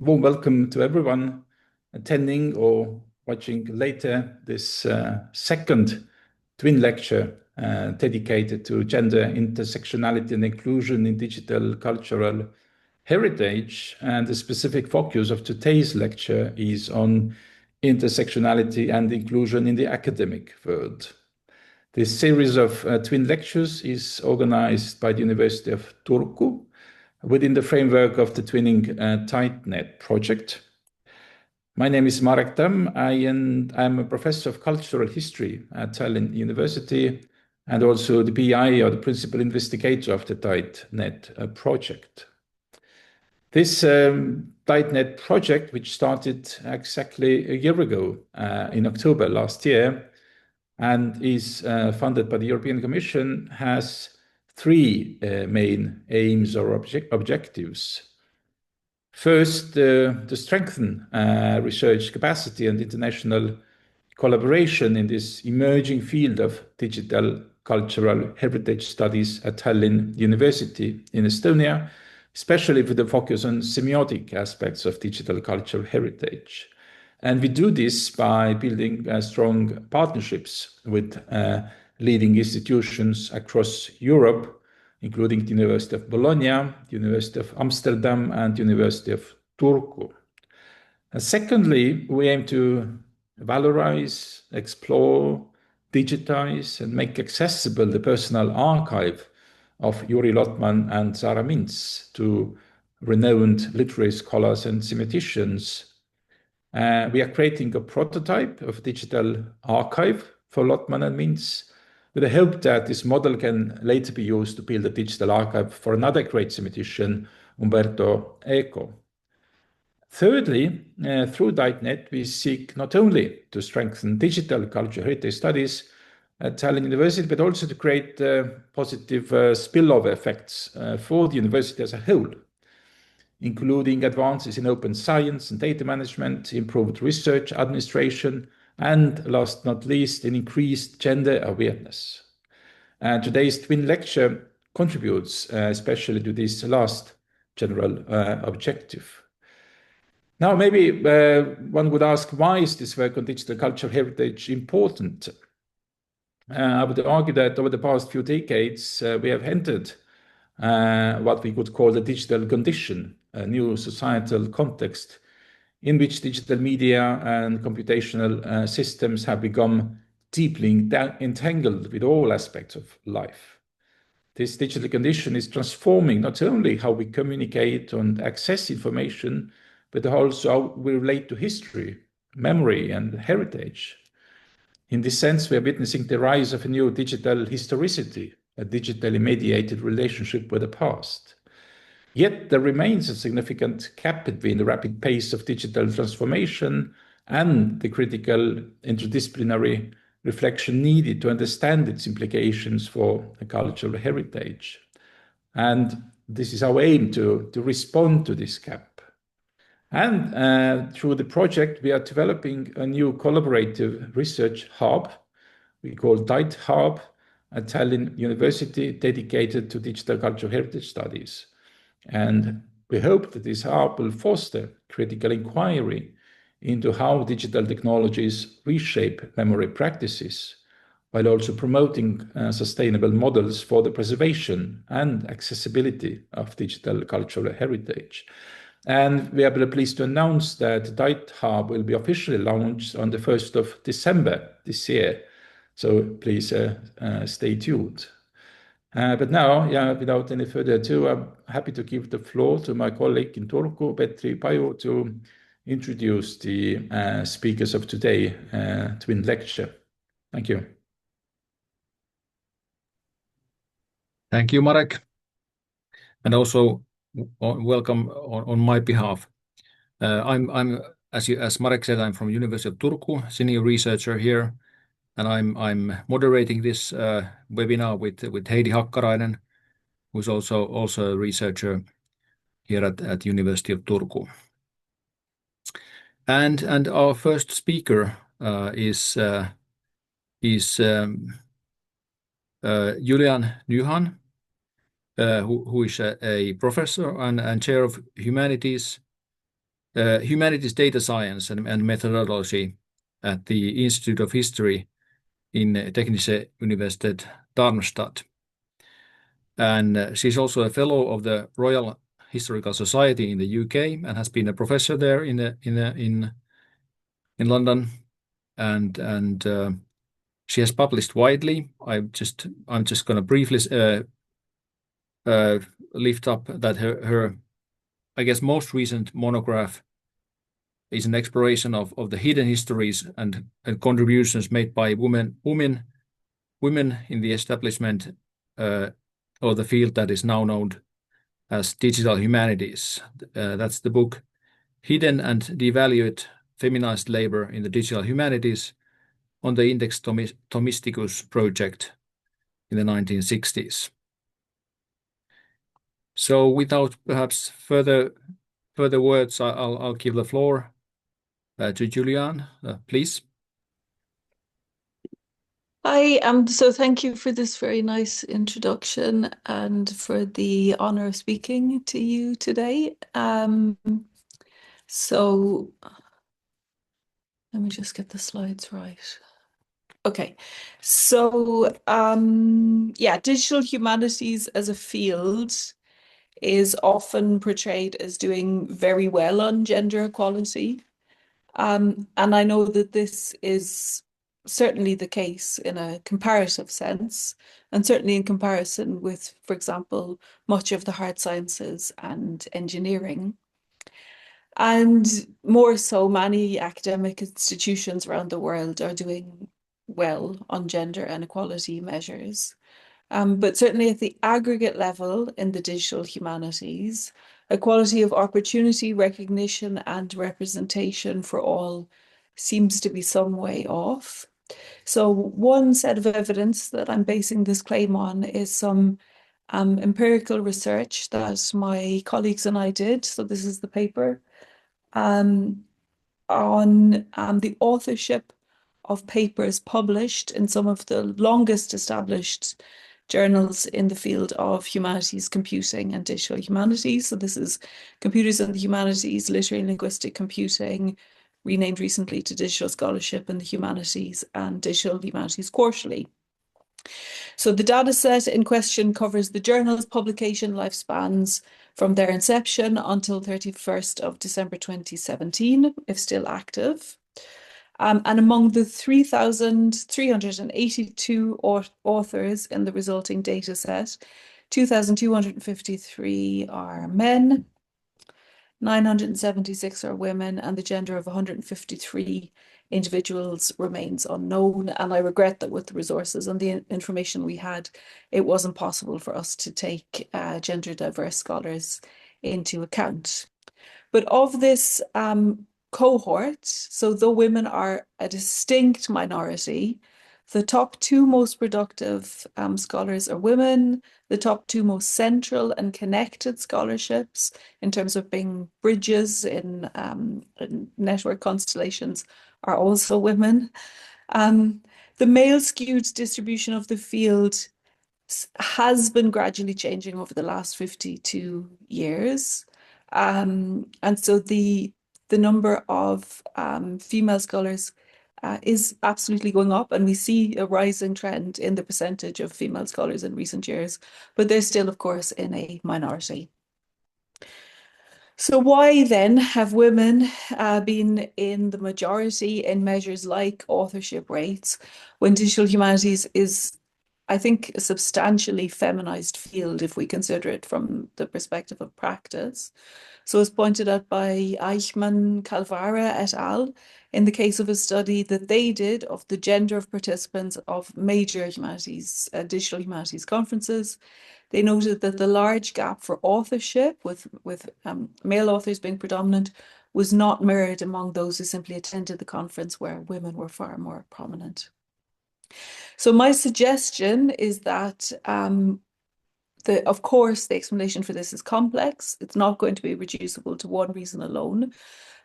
Warm welcome to everyone attending or watching later this second twin lecture dedicated to gender, intersectionality and inclusion in digital cultural heritage. And the specific focus of today's lecture is on intersectionality and inclusion in the academic world. This series of twin lectures is organized by the University of Turku within the framework of the Twinning DIGHT-Net project. My name is Marek Tamm. I'm a professor of cultural history at Tallinn University and also the PI, or the principal investigator of the DIGHT-Net project. This DIGHT-Net project, which started exactly a year ago in October last year and is funded by the European Commission, has three main aims or objectives. First, to strengthen research capacity and international collaboration in this emerging field of digital cultural heritage studies at Tallinn University in Estonia, especially with the focus on semiotic aspects of digital cultural heritage. And we do this by building strong partnerships with leading institutions across Europe, including the University of Bologna, the University of Amsterdam, and the University of Turku. And secondly, we aim to valorize, explore, digitize, and make accessible the personal archive of Juri Lotman and Sara Mintz to renowned literary scholars and semioticians. We are creating a prototype of digital archive for Lotman and Mintz, with the hope that this model can later be used to build a digital archive for another great semiotician, Umberto Eco. Thirdly, through DIGHT-Net, we seek not only to strengthen digital cultural heritage studies at Tallinn University, but also to create positive spillover effects for the university as a whole, including advances in open science and data management, improved research administration, and last but not least, in increased gender awareness. Today's twin lecture contributes especially to this last general objective. Now, maybe one would ask, why is this work on digital cultural heritage important? I would argue that over the past few decades, we have entered what we could call the digital condition, a new societal context in which digital media and computational systems have become deeply entangled with all aspects of life. This digital condition is transforming not only how we communicate and access information, but also how we relate to history, memory, and heritage. In this sense, we are witnessing the rise of a new digital historicity, a digitally mediated relationship with the past. Yet there remains a significant gap between the rapid pace of digital transformation and the critical interdisciplinary reflection needed to understand its implications for the cultural heritage. And this is our aim to respond to this gap. And through the project, we are developing a new collaborative research hub we call DIGHT Hub at Tallinn University, dedicated to digital cultural heritage studies. And we hope that this hub will foster critical inquiry into how digital technologies reshape memory practices, while also promoting sustainable models for the preservation and accessibility of digital cultural heritage. And we are very pleased to announce that DIGHT Hub will be officially launched on the 1st of December this year. So please stay tuned. But now, without any further ado, I'm happy to give the floor to my colleague in Turku, Petri Paju, to introduce the speakers of today twin lecture. Thank you. Thank you, Marek. And also welcome on my behalf. I'm as Marek said, I'm from University of Turku, senior researcher here. And I'm moderating this webinar with Heidi Hakkarainen, who's also a researcher here at University of Turku. And our first speaker is Julianne Nyhan, who is a professor and chair of humanities humanities data science and methodology at the Institute of History in Technische Universität Darmstadt. And she's also a fellow of the Royal Historical Society in the UK and has been a professor there in London. And she has published widely. I'm just going to briefly lift up that her I guess most recent monograph is an exploration of the hidden histories and contributions made by women in the establishment or the field that is now known as Digital Humanities. That's the book Hidden and Devalued Feminized Labor in the Digital Humanities on the Index Thomisticus project in the 1960s. So without perhaps further words, I'll give the floor to Julianne, please. Hi, so thank you for this very nice introduction and for the honor of speaking to you today. So let me just get the slides right. Okay, so yeah, digital humanities as a field is often portrayed as doing very well on gender equality. And I know that this is certainly the case in a comparative sense, and certainly in comparison with, for example, much of the hard sciences and engineering. And more so, many academic institutions around the world are doing well on gender inequality measures. But certainly at the aggregate level in the digital humanities, equality of opportunity, recognition, and representation for all seems to be some way off. So one set of evidence that I'm basing this claim on is some empirical research that my colleagues and I did. So this is the paper on the authorship of papers published in some of the longest established journals in the field of humanities, computing, and digital humanities. So this is Computers and the Humanities, Literary and Linguistic Computing, renamed recently to Digital Scholarship in the Humanities, and Digital Humanities Quarterly. So the data set in question covers the journal's publication lifespans from their inception until 31st of December 2017, if still active. And among the 3,382 authors in the resulting data set, 2,253 are men, 976 are women, and the gender of 153 individuals remains unknown. And I regret that with the resources and the information we had, it wasn't possible for us to take gender diverse scholars into account. But of this cohort, so though women are a distinct minority, the top two most productive scholars are women. The top two most central and connected scholarships in terms of being bridges in network constellations are also women. The male skewed distribution of the field has been gradually changing over the last 52 years. And so the number of female scholars is absolutely going up, and we see a rising trend in the percentage of female scholars in recent years, but they're still, of course, in a minority. So why then have women been in the majority in measures like authorship rates when digital humanities is, I think, a substantially feminized field if we consider it from the perspective of practice? So as pointed out by Eichmann, Calvara et al., in the case of a study that they did of the gender of participants of major humanities, digital humanities conferences, they noted that the large gap for authorship, with male authors being predominant, was not mirrored among those who simply attended the conference, where women were far more prominent. So my suggestion is that of course, the explanation for this is complex. It's not going to be reducible to one reason alone.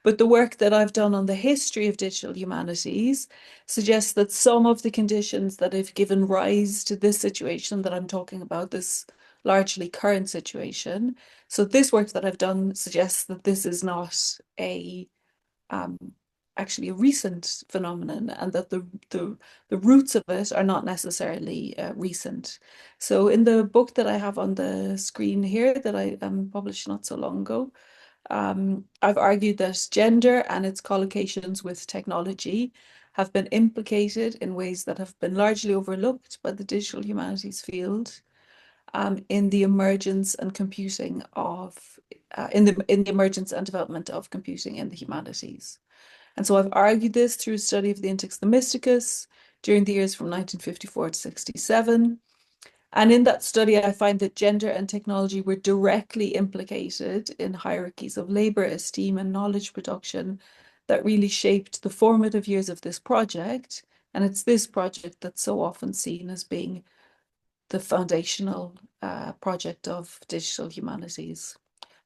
But the work that I've done on the history of digital humanities suggests that some of the conditions that have given rise to this situation that I'm talking about, this largely current situation. So this work that I've done suggests that this is not a actually a recent phenomenon, and that the roots of it are not necessarily recent. So in the book that I have on the screen here that I published not so long ago, I've argued that gender and its collocations with technology have been implicated in ways that have been largely overlooked by the digital humanities field in the emergence and computing of in the emergence and development of computing in the humanities. And so I've argued this through a study of the Index Themysticus during the years from 1954 to 67. And in that study, I find that gender and technology were directly implicated in hierarchies of labor, esteem, and knowledge production that really shaped the formative years of this project. And it's this project that's so often seen as being the foundational project of digital humanities.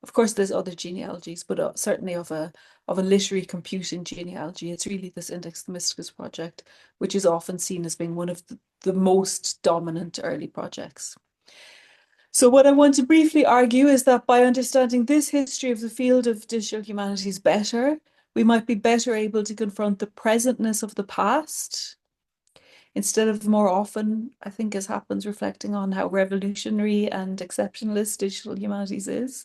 Of course, there's other genealogies, but certainly of a literary computing genealogy, it's really this Index Themysticus project, which is often seen as being one of the most dominant early projects. So what I want to briefly argue is that by understanding this history of the field of digital humanities better, we might be better able to confront the presentness of the past, instead of more often, I think, as happens, reflecting on how revolutionary and exceptionalist digital humanities is.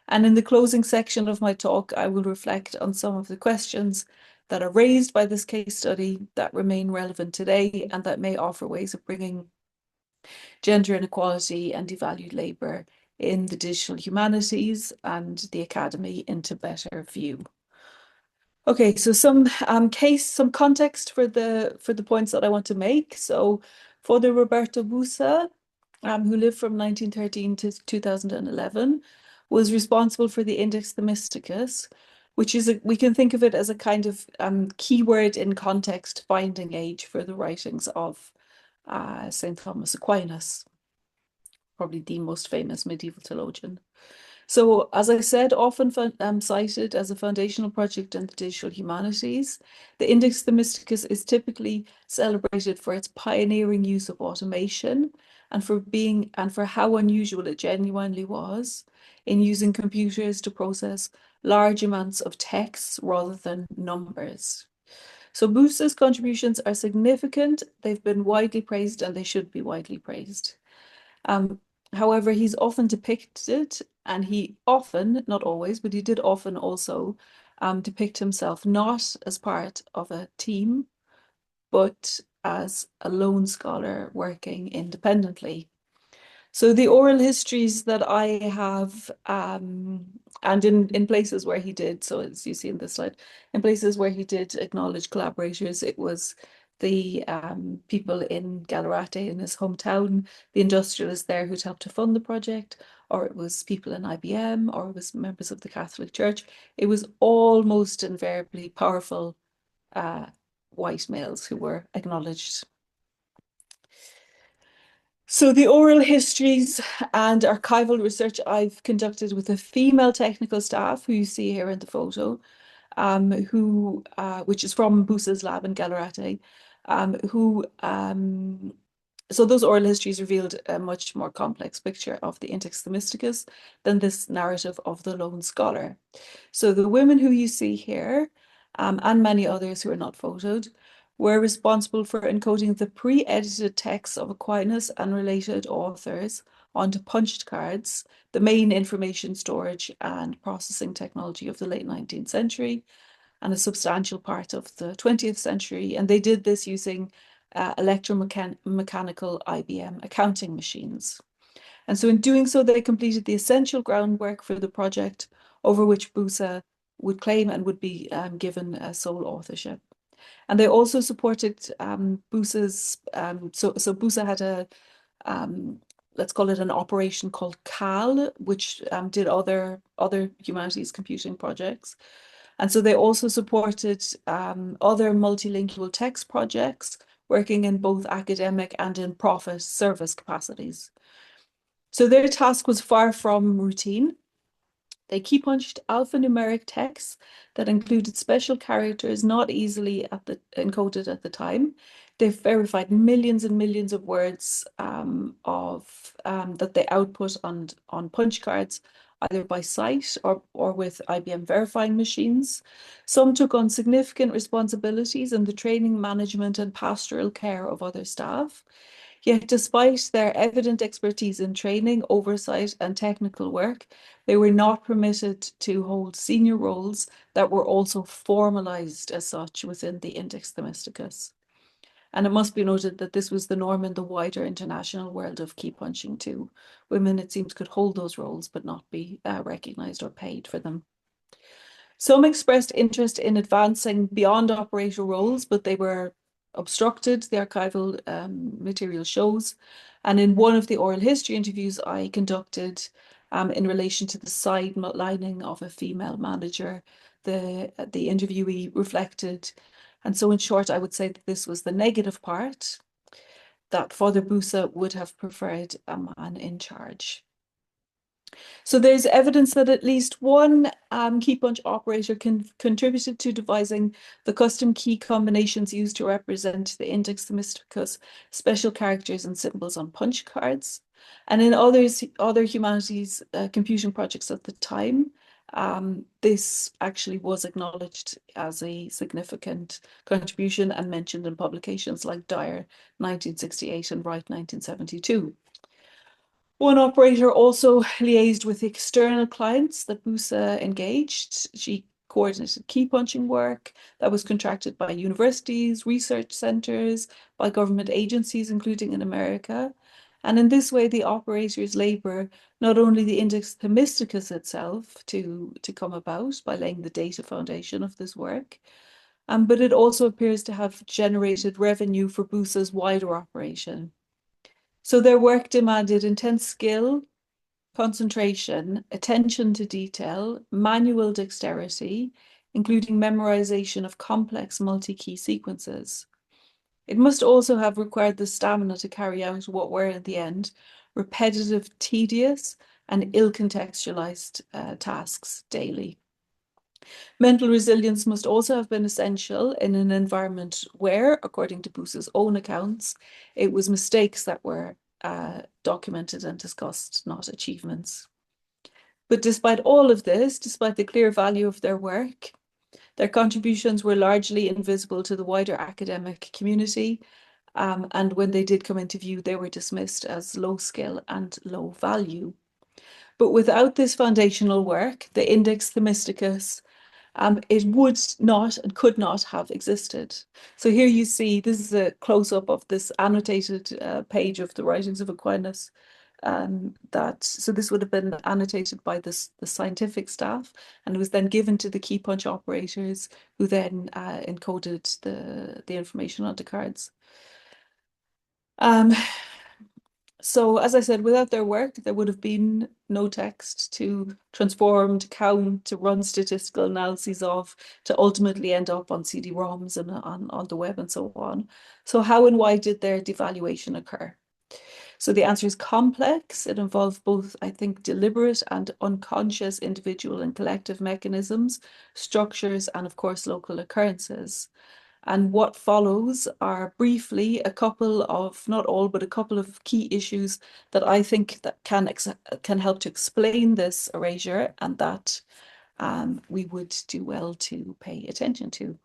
And in the closing section of my talk, I will reflect on some of the questions that are raised by this case study that remain relevant today and that may offer ways of bringing gender inequality and devalued labour in the digital humanities and the academy into better view. Okay, so some context for the points that I want to make. So for the Roberto Busa, who lived from 1913 to 2011, was responsible for the Index Themysticus, which is we can think of it as a kind of keyword in context binding age for the writings of St. Thomas Aquinas, probably the most famous medieval theologian. So, as I said, often cited as a foundational project in the digital humanities, the Index Themysticus is typically celebrated for its pioneering use of automation and for how unusual it genuinely was in using computers to process large amounts of text rather than numbers. So Busa's contributions are significant, they've been widely praised, and they should be widely praised. However, he's often depicted, and he often, not always, but he did often also depict himself not as part of a team, but as a lone scholar working independently. So the oral histories that I have, and in places where he did, so as you see in this slide, in places where he did acknowledge collaborators, it was the people in Gallerate in his hometown, the industrialists there who'd helped to fund the project, or it was people in IBM, or it was members of the Catholic Church. It was almost invariably powerful white males who were acknowledged. So the oral histories and archival research I've conducted with a female technical staff, who you see here in the photo, which is from Busa's lab in Gallerate, so those oral histories revealed a much more complex picture of the Index Themysticus than this narrative of the lone scholar. So the women who you see here, and many others who are not photoed, were responsible for encoding the pre-edited texts of Aquinas and related authors onto punched cards, the main information storage and processing technology of the late 19th century, and a substantial part of the 20th century. And they did this using electromechanical IBM accounting machines. And so in doing so, they completed the essential groundwork for the project, over which Busa would claim and would be given sole authorship. And they also supported Busa's, so Busa had a, let's call it an operation called CAL, which did other humanities computing projects. And so they also supported other multilingual text projects, working in both academic and in profit service capacities. So their task was far from routine. They key punched alphanumeric texts that included special characters not easily encoded at the time, They've verified millions and millions of words that they output on punch cards, either by sight or with IBM verifying machines. Some took on significant responsibilities in the training, management, and pastoral care of other staff. Yet despite their evident expertise in training, oversight, and technical work, they were not permitted to hold senior roles that were also formalized as such within the Index Themysticus. And it must be noted that this was the norm in the wider international world of key punching too. Women, it seems, could hold those roles but not be recognized or paid for them. Some expressed interest in advancing beyond operator roles, but they were obstructed, the archival material shows. And in one of the oral history interviews I conducted in relation to the sidelining of a female manager, the interviewee reflected. And so in short, I would say that this was the negative part, that Father Busa would have preferred a man in charge. So there's evidence that at least one key punch operator contributed to devising the custom key combinations used to represent the Index Themysticus special characters and symbols on punch cards. And in other humanities computing projects at the time, this actually was acknowledged as a significant contribution and mentioned in publications like Dyer 1968 and Wright 1972. One operator also liaised with external clients that Busa engaged. She coordinated key punching work that was contracted by universities, research centers, by government agencies, including in America. And in this way, the operators labor not only the Index Themysticus itself to come about by laying the data foundation of this work, but it also appears to have generated revenue for Busa's wider operation. So their work demanded intense skill, concentration, attention to detail, manual dexterity, including memorization of complex multi-key sequences. It must also have required the stamina to carry out what were, in the end, repetitive, tedious, and ill-contextualized tasks daily. Mental resilience must also have been essential in an environment where, according to Busa's own accounts, it was mistakes that were documented and discussed, not achievements. But despite all of this, despite the clear value of their work, their contributions were largely invisible to the wider academic community. And when they did come into view, they were dismissed as low skill and low value. But without this foundational work, the Index Themysticus, it would not and could not have existed. So here you see, this is a close-up of this annotated page of the writings of Aquinas. So this would have been annotated by the scientific staff, and it was then given to the key punch operators, who then encoded the information onto cards. So as I said, without their work, there would have been no text to transform, to count, to run statistical analyses of, to ultimately end up on CD-ROMs and on the web and so on. So how and why did their devaluation occur? So the answer is complex. It involved both, I think, deliberate and unconscious individual and collective mechanisms, structures, and of course, local occurrences. And what follows are briefly a couple of, not all, but a couple of key issues that I think that can help to explain this erasure, and that we would do well to pay attention to.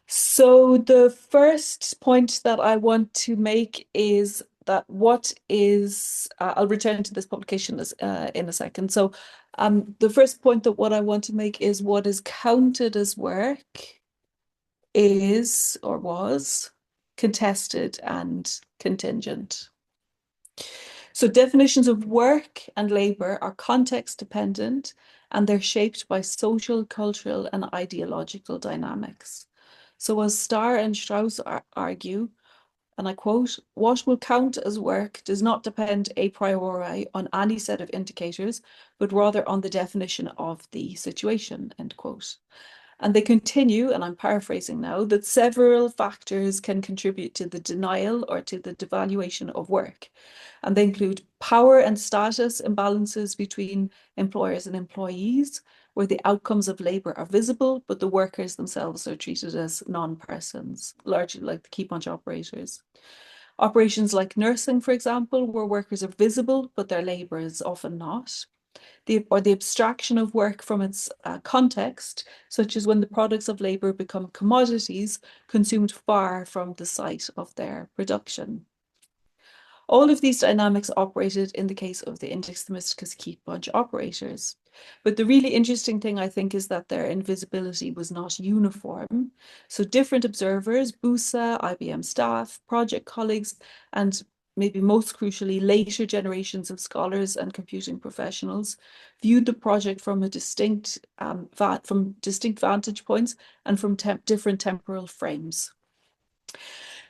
So the first point that I want to make is that what is, I'll return to this publication in a second. So the first point that what I want to make is what is counted as work is or was contested and contingent. So definitions of work and labor are context dependent, and they're shaped by social, cultural, and ideological dynamics. So as Starr and Strauss argue, and I quote, "What will count as work does not depend a priori on any set of indicators, but rather on the definition of the situation," end quote. And they continue, and I'm paraphrasing now, that several factors can contribute to the denial or to the devaluation of work. And they include power and status imbalances between employers and employees, where the outcomes of labour are visible, but the workers themselves are treated as non-persons, largely like the key punch operators. Operations like nursing, for example, where workers are visible, but their labour is often not. The abstraction of work from its context, such as when the products of labour become commodities consumed far from the site of their production. All of these dynamics operated in the case of the Index Themysticus key punch operators. But the really interesting thing, I think, is that their invisibility was not uniform. So different observers, BUSA, IBM staff, project colleagues, and maybe most crucially, later generations of scholars and computing professionals viewed the project from a distinct vantage points and from different temporal frames.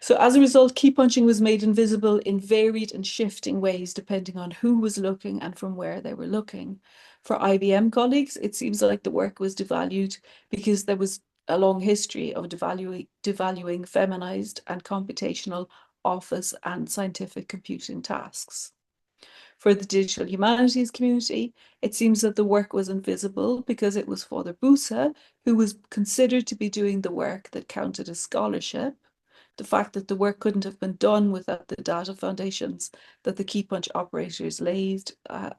So as a result, key punching was made invisible in varied and shifting ways, depending on who was looking and from where they were looking. For IBM colleagues, it seems like the work was devalued because there was a long history of devaluing feminized and computational office and scientific computing tasks. For the digital humanities community, it seems that the work was invisible because it was Father Busa who was considered to be doing the work that counted as scholarship. The fact that the work couldn't have been done without the data foundations that the key punch operators laid,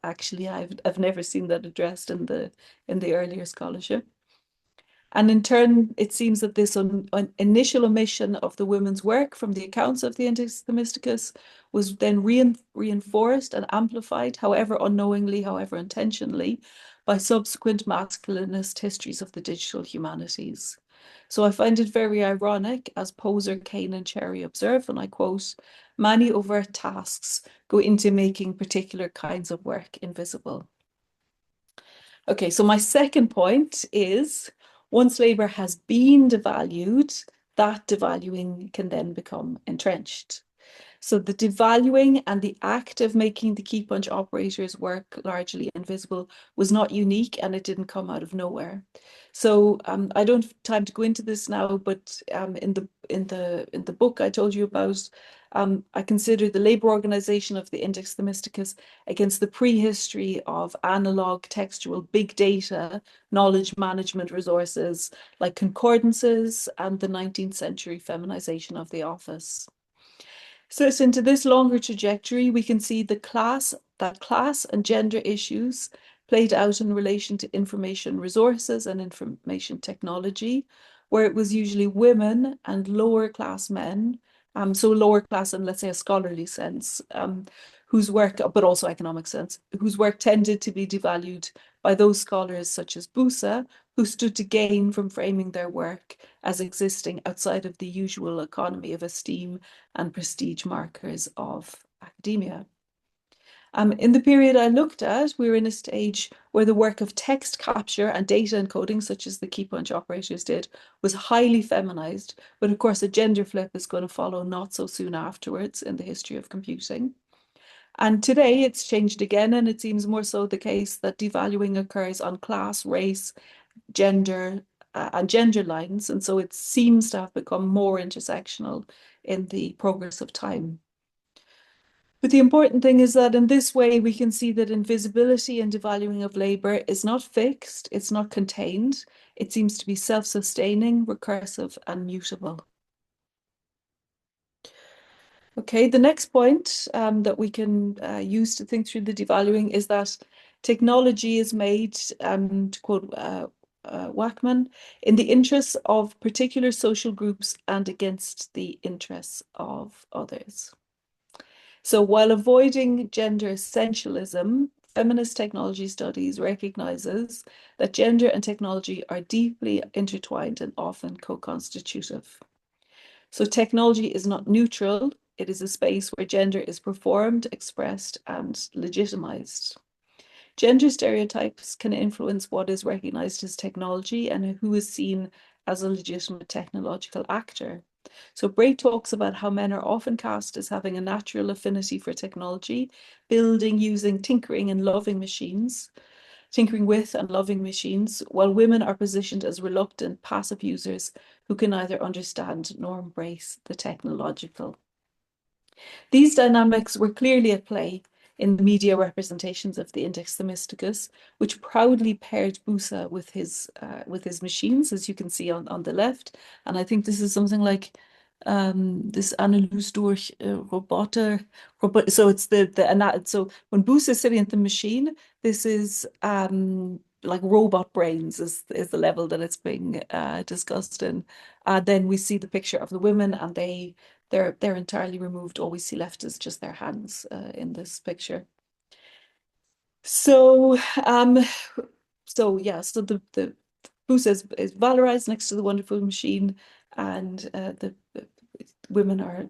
actually, I've never seen that addressed in the earlier scholarship. And in turn, it seems that this initial omission of the women's work from the accounts of the Index Themysticus was then reinforced and amplified, however unknowingly, however intentionally, by subsequent masculinist histories of the digital humanities. So I find it very ironic, as Poser, Kane and Cherry observe, and I quote, "Many overt tasks go into making particular kinds of work invisible." Okay, so my second point is, once labour has been devalued, that devaluing can then become entrenched. So the devaluing and the act of making the key punch operators work largely invisible was not unique, and it didn't come out of nowhere. So I don't have time to go into this now, but in the book I told you about, I consider the labour organisation of the Index Themysticus against the prehistory of analog textual big data knowledge management resources like concordances and the 19th century feminisation of the office. So into this longer trajectory, we can see that class and gender issues played out in relation to information resources and information technology, where it was usually women and lower class men, so lower class in, let's say, a scholarly sense, whose work, but also economic sense, whose work tended to be devalued by those scholars such as Busa, who stood to gain from framing their work as existing outside of the usual economy of esteem and prestige markers of academia. In the period I looked at, we were in a stage where the work of text capture and data encoding, such as the key punch operators did, was highly feminized, but of course a gender flip is going to follow not so soon afterwards in the history of computing. And today it's changed again, and it seems more so the case that devaluing occurs on class, race, gender, and gender lines, and so it seems to have become more intersectional in the progress of time. But the important thing is that in this way, we can see that invisibility and devaluing of labour is not fixed, it's not contained, it seems to be self-sustaining, recursive, and mutable. Okay, the next point that we can use to think through the devaluing is that technology is made, to quote Wackman, in the interests of particular social groups and against the interests of others. So while avoiding gender essentialism, feminist technology studies recognizes that gender and technology are deeply intertwined and often co-constitutive. So technology is not neutral, it is a space where gender is performed, expressed, and legitimized. Gender stereotypes can influence what is recognized as technology and who is seen as a legitimate technological actor. So Bray talks about how men are often cast as having a natural affinity for technology, building, using, tinkering with and loving machines, while women are positioned as reluctant, passive users who can neither understand nor embrace the technological. These dynamics were clearly at play in the media representations of the Index Themysticus, which proudly paired Busa with his machines, as you can see on the left. And I think this is something like this Analyse durch Roboter. So it's so when Busa is sitting at the machine, this is like robot brains is the level that it's being discussed in. Then we see the picture of the women, and they're entirely removed. All we see left is just their hands in this picture. So yeah, so the Busa is valorized next to the wonderful machine, and the women are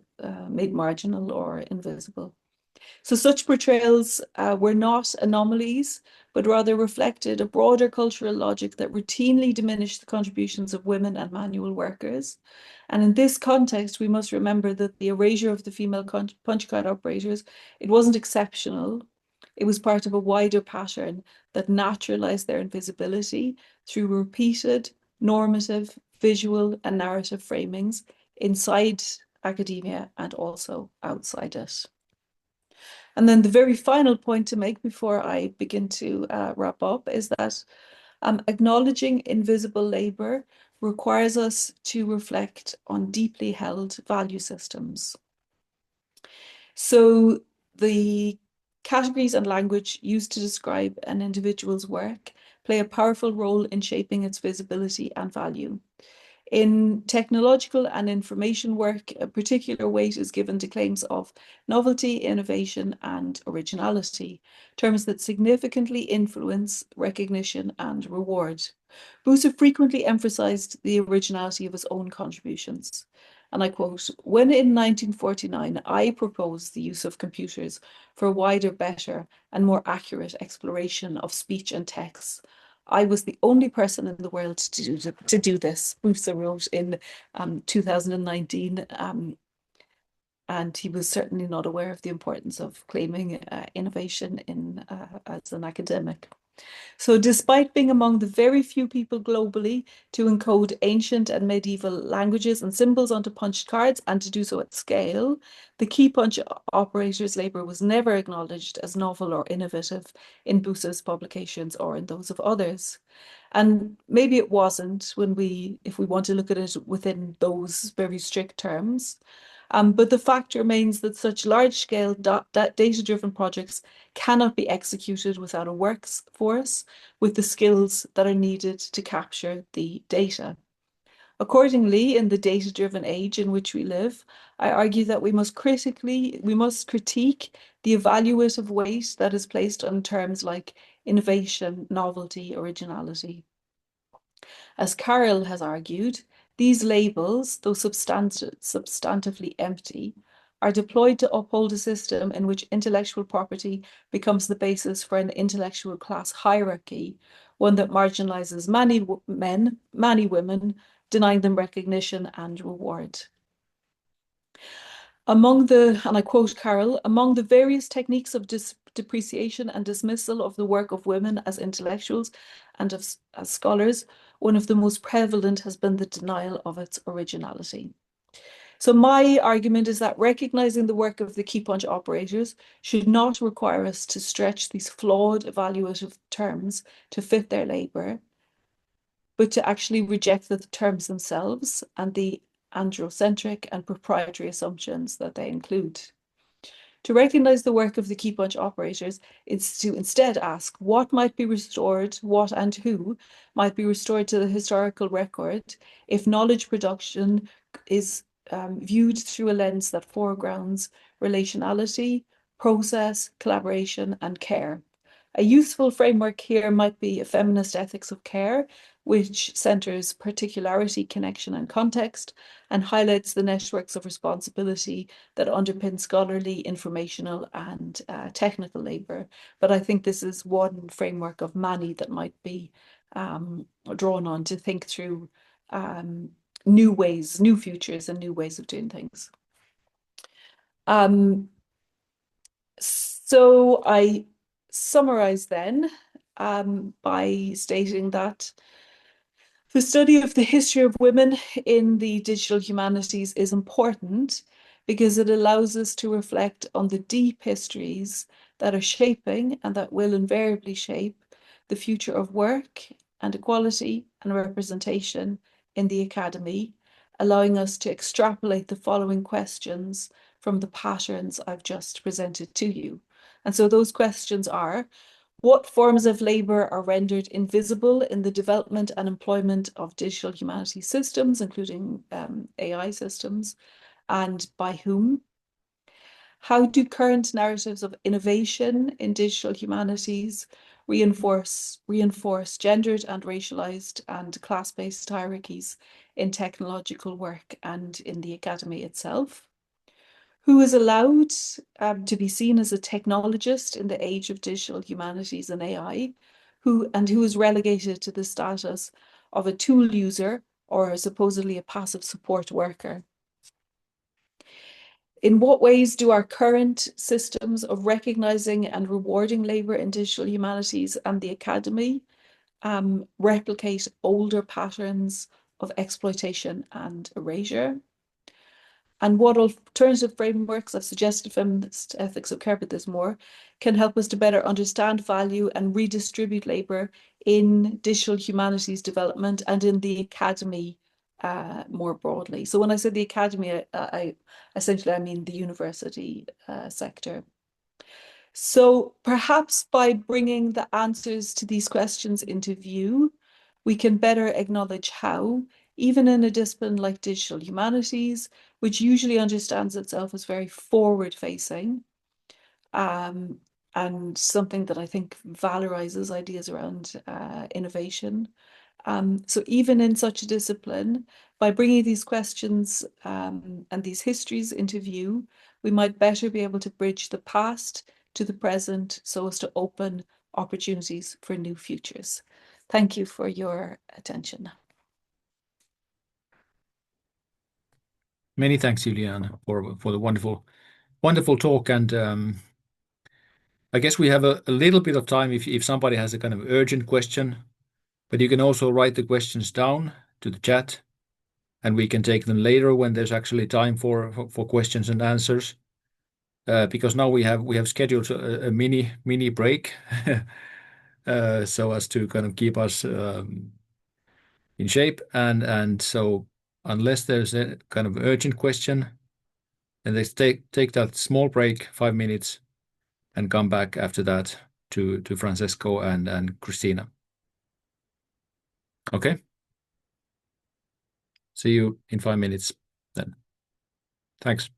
made marginal or invisible. So such portrayals were not anomalies, but rather reflected a broader cultural logic that routinely diminished the contributions of women and manual workers. And in this context, we must remember that the erasure of the female punch card operators, it wasn't exceptional. It was part of a wider pattern that naturalized their invisibility through repeated, normative, visual, and narrative framings inside academia and also outside it. And then the very final point to make before I begin to wrap up is that acknowledging invisible labor requires us to reflect on deeply held value systems. So the categories and language used to describe an individual's work play a powerful role in shaping its visibility and value. In technological and information work, a particular weight is given to claims of novelty, innovation, and originality, terms that significantly influence recognition and reward. Busa frequently emphasized the originality of his own contributions. And I quote, "When in 1949, I proposed the use of computers for a wider, better, and more accurate exploration of speech and text, I was the only person in the world to do this," Busa wrote in 2019. And he was certainly not aware of the importance of claiming innovation as an academic. So despite being among the very few people globally to encode ancient and medieval languages and symbols onto punched cards, and to do so at scale, the key punch operator's labor was never acknowledged as novel or innovative in Busa's publications or in those of others. And maybe it wasn't if we want to look at it within those very strict terms. But the fact remains that such large-scale data-driven projects cannot be executed without a workforce with the skills that are needed to capture the data. Accordingly, in the data-driven age in which we live, I argue that we must critique the evaluative weight that is placed on terms like innovation, novelty, originality. As Carroll has argued, these labels, though substantively empty, are deployed to uphold a system in which intellectual property becomes the basis for an intellectual class hierarchy, one that marginalizes many men, many women, denying them recognition and reward. And I quote Carroll, "Among the various techniques of depreciation and dismissal of the work of women as intellectuals and as scholars, one of the most prevalent has been the denial of its originality." So my argument is that recognizing the work of the key punch operators should not require us to stretch these flawed evaluative terms to fit their labor, but to actually reject the terms themselves and the androcentric and proprietary assumptions that they include. To recognize the work of the key punch operators is to instead ask what might be restored, what and who might be restored to the historical record if knowledge production is viewed through a lens that foregrounds relationality, process, collaboration, and care. A useful framework here might be a feminist ethics of care, which centers particularity, connection, and context, and highlights the networks of responsibility that underpin scholarly, informational, and technical labor. But I think this is one framework of many that might be drawn on to think through new ways, new futures, and new ways of doing things. So I summarize then by stating that the study of the history of women in the digital humanities is important because it allows us to reflect on the deep histories that are shaping and that will invariably shape the future of work and equality and representation in the academy, allowing us to extrapolate the following questions from the patterns I've just presented to you. And so those questions are: what forms of labour are rendered invisible in the development and employment of digital humanities systems, including AI systems, and by whom? How do current narratives of innovation in digital humanities reinforce gendered and racialized and class-based hierarchies in technological work and in the academy itself? Who is allowed to be seen as a technologist in the age of digital humanities and AI, who is relegated to the status of a tool user or supposedly a passive support worker? In what ways do our current systems of recognizing and rewarding labor in digital humanities and the academy replicate older patterns of exploitation and erasure? And what alternative frameworks, I've suggested feminist ethics of care, but there's more, can help us to better understand value and redistribute labor in digital humanities development and in the academy more broadly. So when I said the academy, I essentially mean the university sector. So perhaps by bringing the answers to these questions into view, we can better acknowledge how, even in a discipline like digital humanities, which usually understands itself as very forward-facing, and something that I think valorizes ideas around innovation. So even in such a discipline, by bringing these questions and these histories into view, we might better be able to bridge the past to the present so as to open opportunities for new futures. Thank you for your attention. Many thanks, Julianne, for the wonderful talk. And I guess we have a little bit of time if somebody has a kind of urgent question, but you can also write the questions down to the chat, and we can take them later when there's actually time for questions and answers. Because now we have scheduled a mini break, so as to kind of keep us in shape. And so unless there's a kind of urgent question, then let's take that small break, 5 minutes, and come back after that to Francesco and Cristina. Okay. See you in 5 minutes then. Thanks.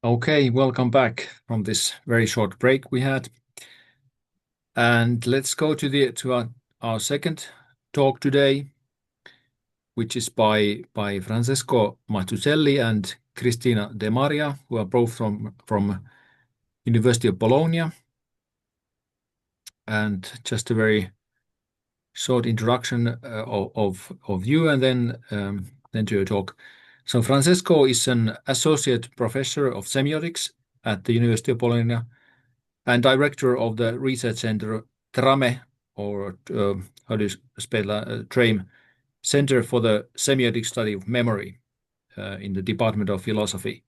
Okay, welcome back from this very short break we had. And let's go to our second talk today, which is by Francesco Mazzucchelli and Cristina Demaria, who are both from University of Bologna. And just a very short introduction of you, and then to your talk. So Francesco is an associate professor of semiotics at the University of Bologna and director of the research center TRAME, or how do you spell TRAME, Center for the Semiotic Study of Memory in the Department of Philosophy.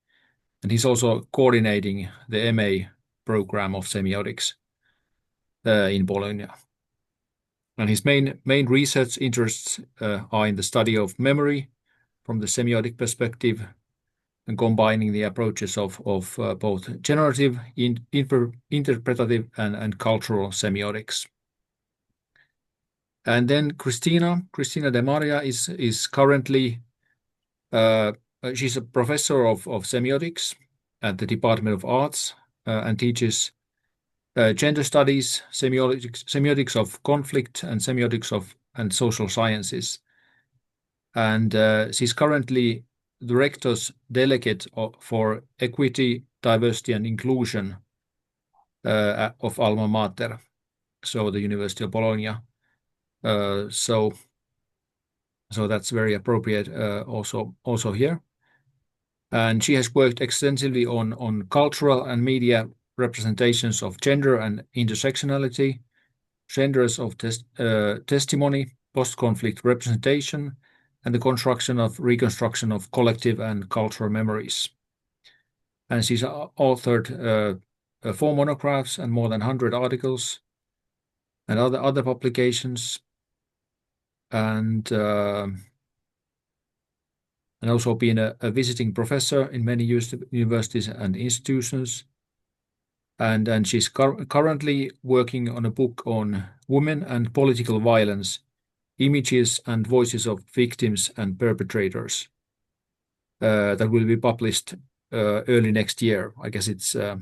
And he's also coordinating the MA program of semiotics in Bologna. And his main research interests are in the study of memory from the semiotic perspective and combining the approaches of both generative, interpretative, and cultural semiotics. And then Cristina Demaria is currently she's a professor of semiotics at the Department of Arts and teaches gender studies, semiotics of conflict, and semiotics of and social sciences. And she's currently the rector's delegate for equity, diversity, and inclusion of Alma Mater, so the University of Bologna. So that's very appropriate also here. And she has worked extensively on cultural and media representations of gender and intersectionality, genres of testimony, post-conflict representation, and the reconstruction of collective and cultural memories. And she's authored 4 monographs and more than 100 articles and other publications, and also been a visiting professor in many universities and institutions. And she's currently working on a book on women and political violence, images and voices of victims and perpetrators, that will be published early next year. I guess it's. I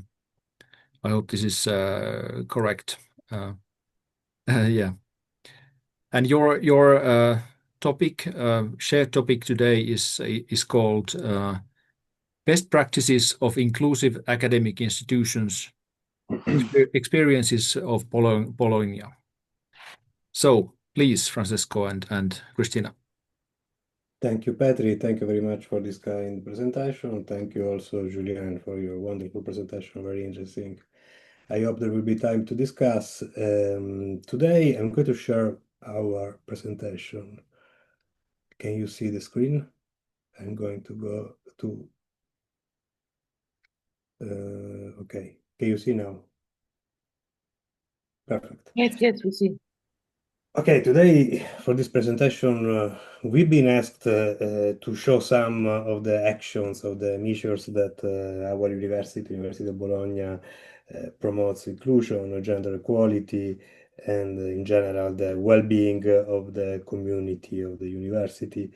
hope this is correct. Yeah. And your topic, shared topic today is called Best Practices of Inclusive Academic Institutions, Experiences of Bologna. So please, Francesco and Cristina. Thank you, Petri. Thank you very much for this kind presentation. Thank you also, Julianne, for your wonderful presentation. Very interesting. I hope there will be time to discuss. Today, I'm going to share our presentation. Can you see the screen? I'm going to go to... okay. Can you see now? Perfect. Yes, we see. Okay, today for this presentation, we've been asked to show some of the actions of the measures that our University of Bologna, promotes inclusion, gender equality, and in general the well-being of the community of the university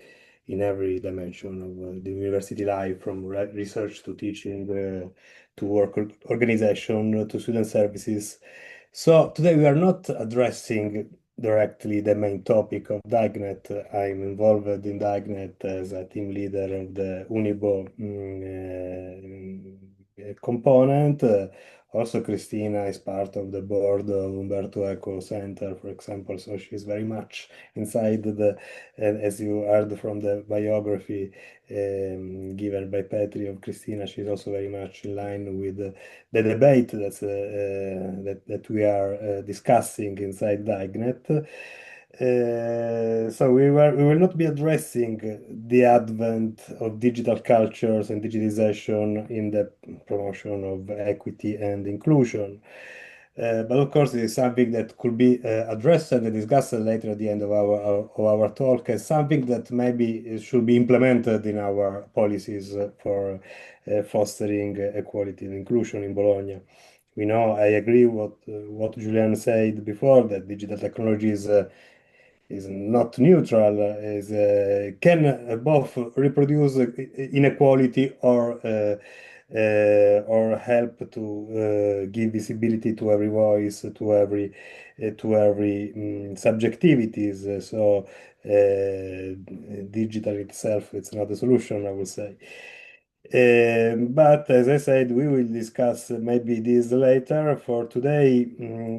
in every dimension of the university life, from research to teaching to work organization to student services. So today we are not addressing directly the main topic of DIGHT-Net. I'm involved in DIGHT-Net as a team leader of the Unibo component. Also, Cristina is part of the board of Umberto Eco Center, for example, so she's very much inside as you heard from the biography given by Petri of Cristina, she's also very much in line with the debate that we are discussing inside DIGHT-Net. So we will not be addressing the advent of digital cultures and digitization in the promotion of equity and inclusion. But of course, it is something that could be addressed and discussed later at the end of our talk as something that maybe should be implemented in our policies for fostering equality and inclusion in Bologna. We know, I agree what Julianne said before, that digital technology is not neutral, can both reproduce inequality or or help to give visibility to every voice, to every subjectivities. So digital itself, it's not a solution, I would say. But as I said, we will discuss maybe this later. For today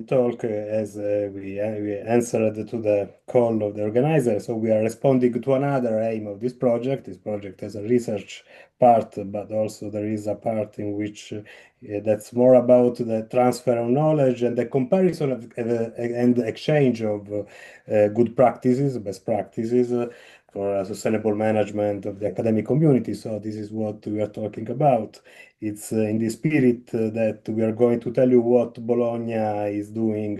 talk, as we answered to the call of the organizer, so we are responding to another aim of this project. This project has a research part, but also there is a part in which that's more about the transfer of knowledge and the comparison of, and the exchange of good practices, best practices, for sustainable management of the academic community. So this is what we are talking about. It's in the spirit that we are going to tell you what Bologna is doing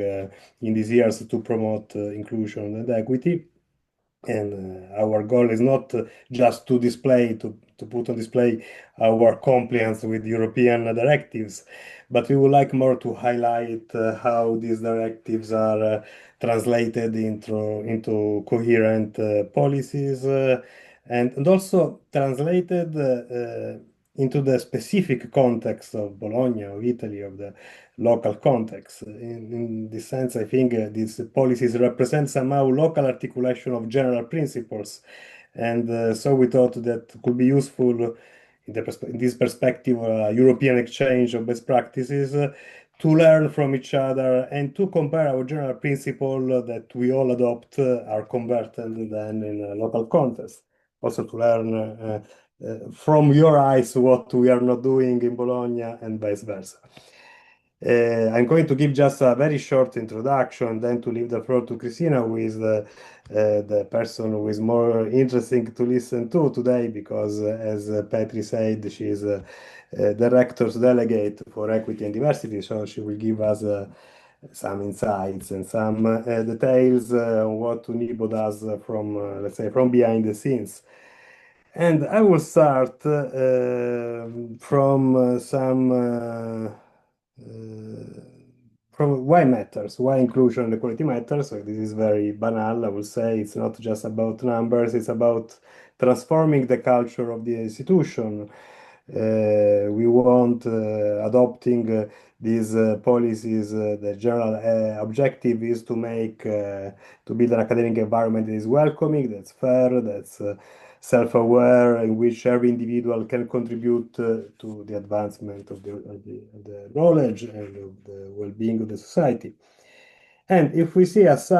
in these years to promote inclusion and equity. And our goal is not just to display, to put on display our compliance with European directives, but we would like more to highlight how these directives are translated into coherent policies and also translated into the specific context of Bologna, of Italy, of the local context. In this sense, I think these policies represent somehow local articulation of general principles. And so we thought that could be useful in this perspective, European exchange of best practices, to learn from each other and to compare our general principle that we all adopt are converted then in a local context. Also to learn from your eyes what we are not doing in Bologna and vice versa. I'm going to give just a very short introduction, then to leave the floor to Cristina, who is the person who is more interesting to listen to today, because as Petri said, she is a director's delegate for equity and diversity, so she will give us some insights and some details on what UNIBO does from, let's say, from behind the scenes. And I will start from from why matters, why inclusion and equality matters. So this is very banal, I would say. It's not just about numbers, it's about transforming the culture of the institution. We want adopting these policies. The general objective is to make, to build an academic environment that is welcoming, that's fair, that's self-aware, in which every individual can contribute to the advancement of the knowledge and of the well-being of the society. And if we see it's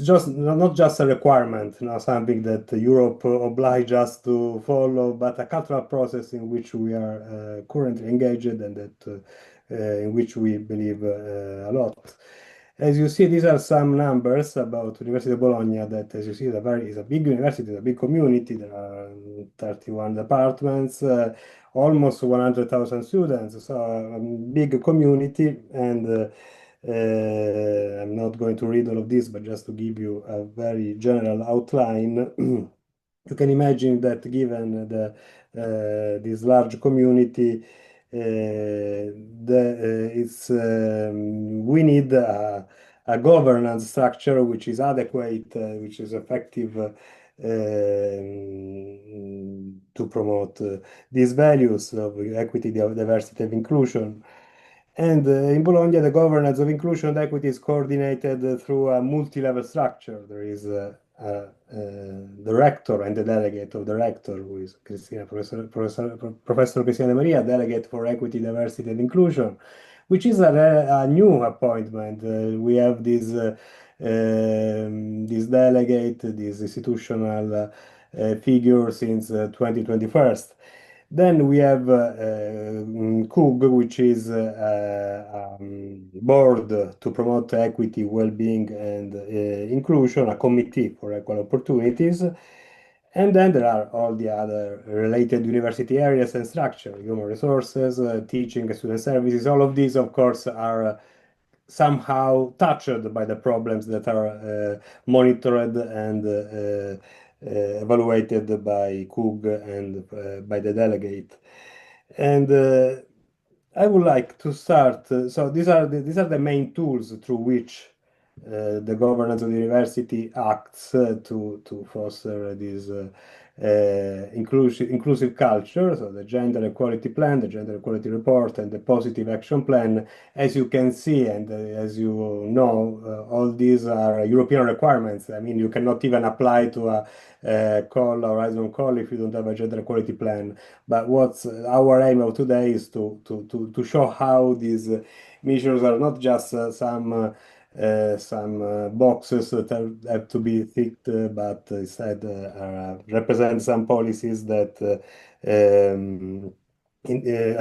just not just a requirement, something that Europe obliges us to follow, but a cultural process in which we are currently engaged and that in which we believe a lot. As you see, these are some numbers about University of Bologna that, as you see, is a big university, a big community. There are 31 departments, almost 100,000 students, so a big community. And I'm not going to read all of this, but just to give you a very general outline, you can imagine that given this large community, we need a governance structure which is adequate, which is effective to promote these values of equity, diversity, and inclusion. And in Bologna, the governance of inclusion and equity is coordinated through a multi-level structure. There is the rector and the delegate of the rector, who is Cristina, Professor Cristina Demaria, delegate for equity, diversity, and inclusion, which is a new appointment. We have this delegate, this institutional figure since 2021. Then we have CUG, which is a board to promote equity, well-being, and inclusion, a committee for equal opportunities. And then there are all the other related university areas and structure, human resources, teaching, student services. All of these, of course, are somehow touched by the problems that are monitored and evaluated by CUG and by the delegate. And I would like to start. So these are the main tools through which the governance of the university acts to foster this inclusive culture, so the gender equality plan, the gender equality report, and the positive action plan. As you can see, and as you know, all these are European requirements. I mean, you cannot even apply to a call or horizon call if you don't have a gender equality plan. But what's our aim of today is to show how these measures are not just some boxes that have to be ticked, but instead represent some policies that at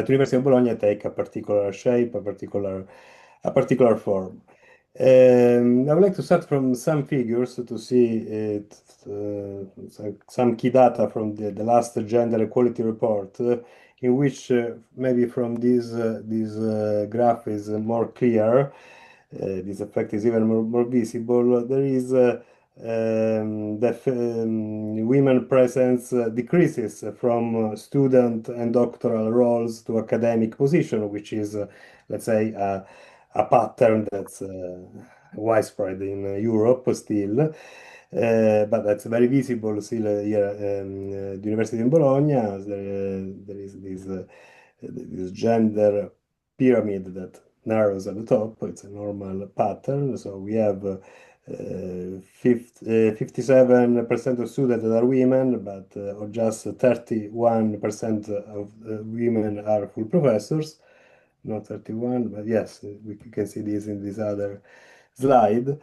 University of Bologna take a particular shape, a particular form. I would like to start from some figures to see some key data from the last gender equality report, in which maybe from this graph is more clear. This effect is even more visible. There is women presence decreases from student and doctoral roles to academic position, which is, let's say, a pattern that's widespread in Europe still. But that's very visible still here the University in Bologna. There is this gender pyramid that narrows at the top. It's a normal pattern. So we have 57% of students that are women, but just 31% of women are full professors. Not 31, but yes, we can see this in this other slide.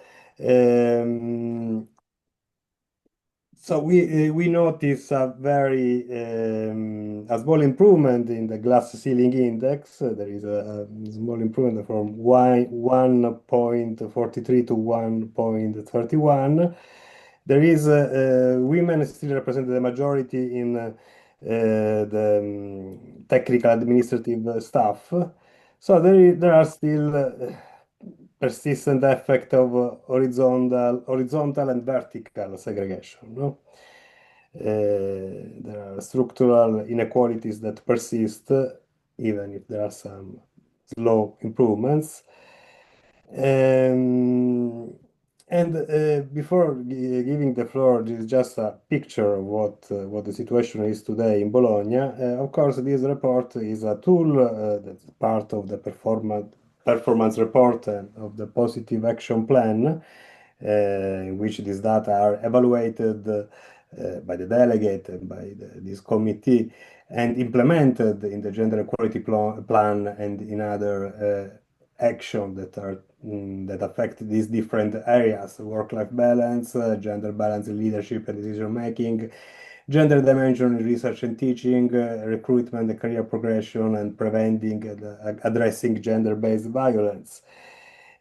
So we notice a very a small improvement in the glass ceiling index. There is a small improvement from 1.43 to 1.31. There is women still represent the majority in the technical administrative staff. So there are still persistent effect of horizontal and vertical segregation. No? There are structural inequalities that persist, even if there are some slow improvements. Before giving the floor, this is just a picture of what the situation is today in Bologna. Of course, this report is a tool that's part of the performance report and of the positive action plan, in which these data are evaluated by the delegate and by this committee and implemented in the gender equality plan and in other action that affect these different areas: work-life balance, gender balance in leadership and decision making, gender dimension in research and teaching, recruitment and career progression, and preventing and addressing gender-based violence.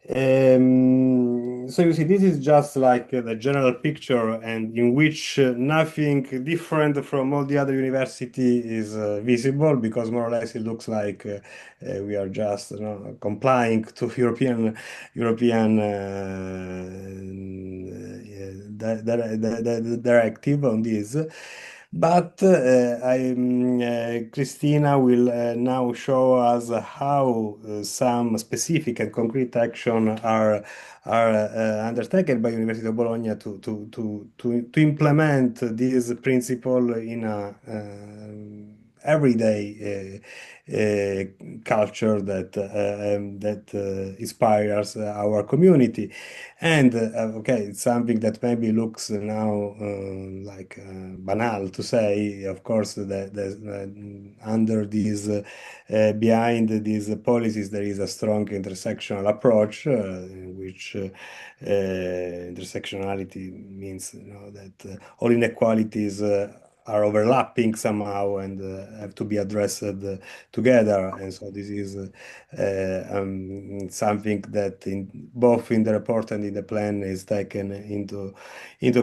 So you see, this is just like the general picture, and in which nothing different from all the other university is visible, because more or less it looks like we are just complying to European directive on this. But Cristina will now show us how some specific and concrete action are undertaken by University of Bologna to implement this principle in a everyday culture that inspires our community. And okay, it's something that maybe looks now like banal to say. Of course, under these behind these policies, there is a strong intersectional approach, in which intersectionality means that all inequalities are overlapping somehow and have to be addressed together. And so this is something that both in the report and in the plan is taken into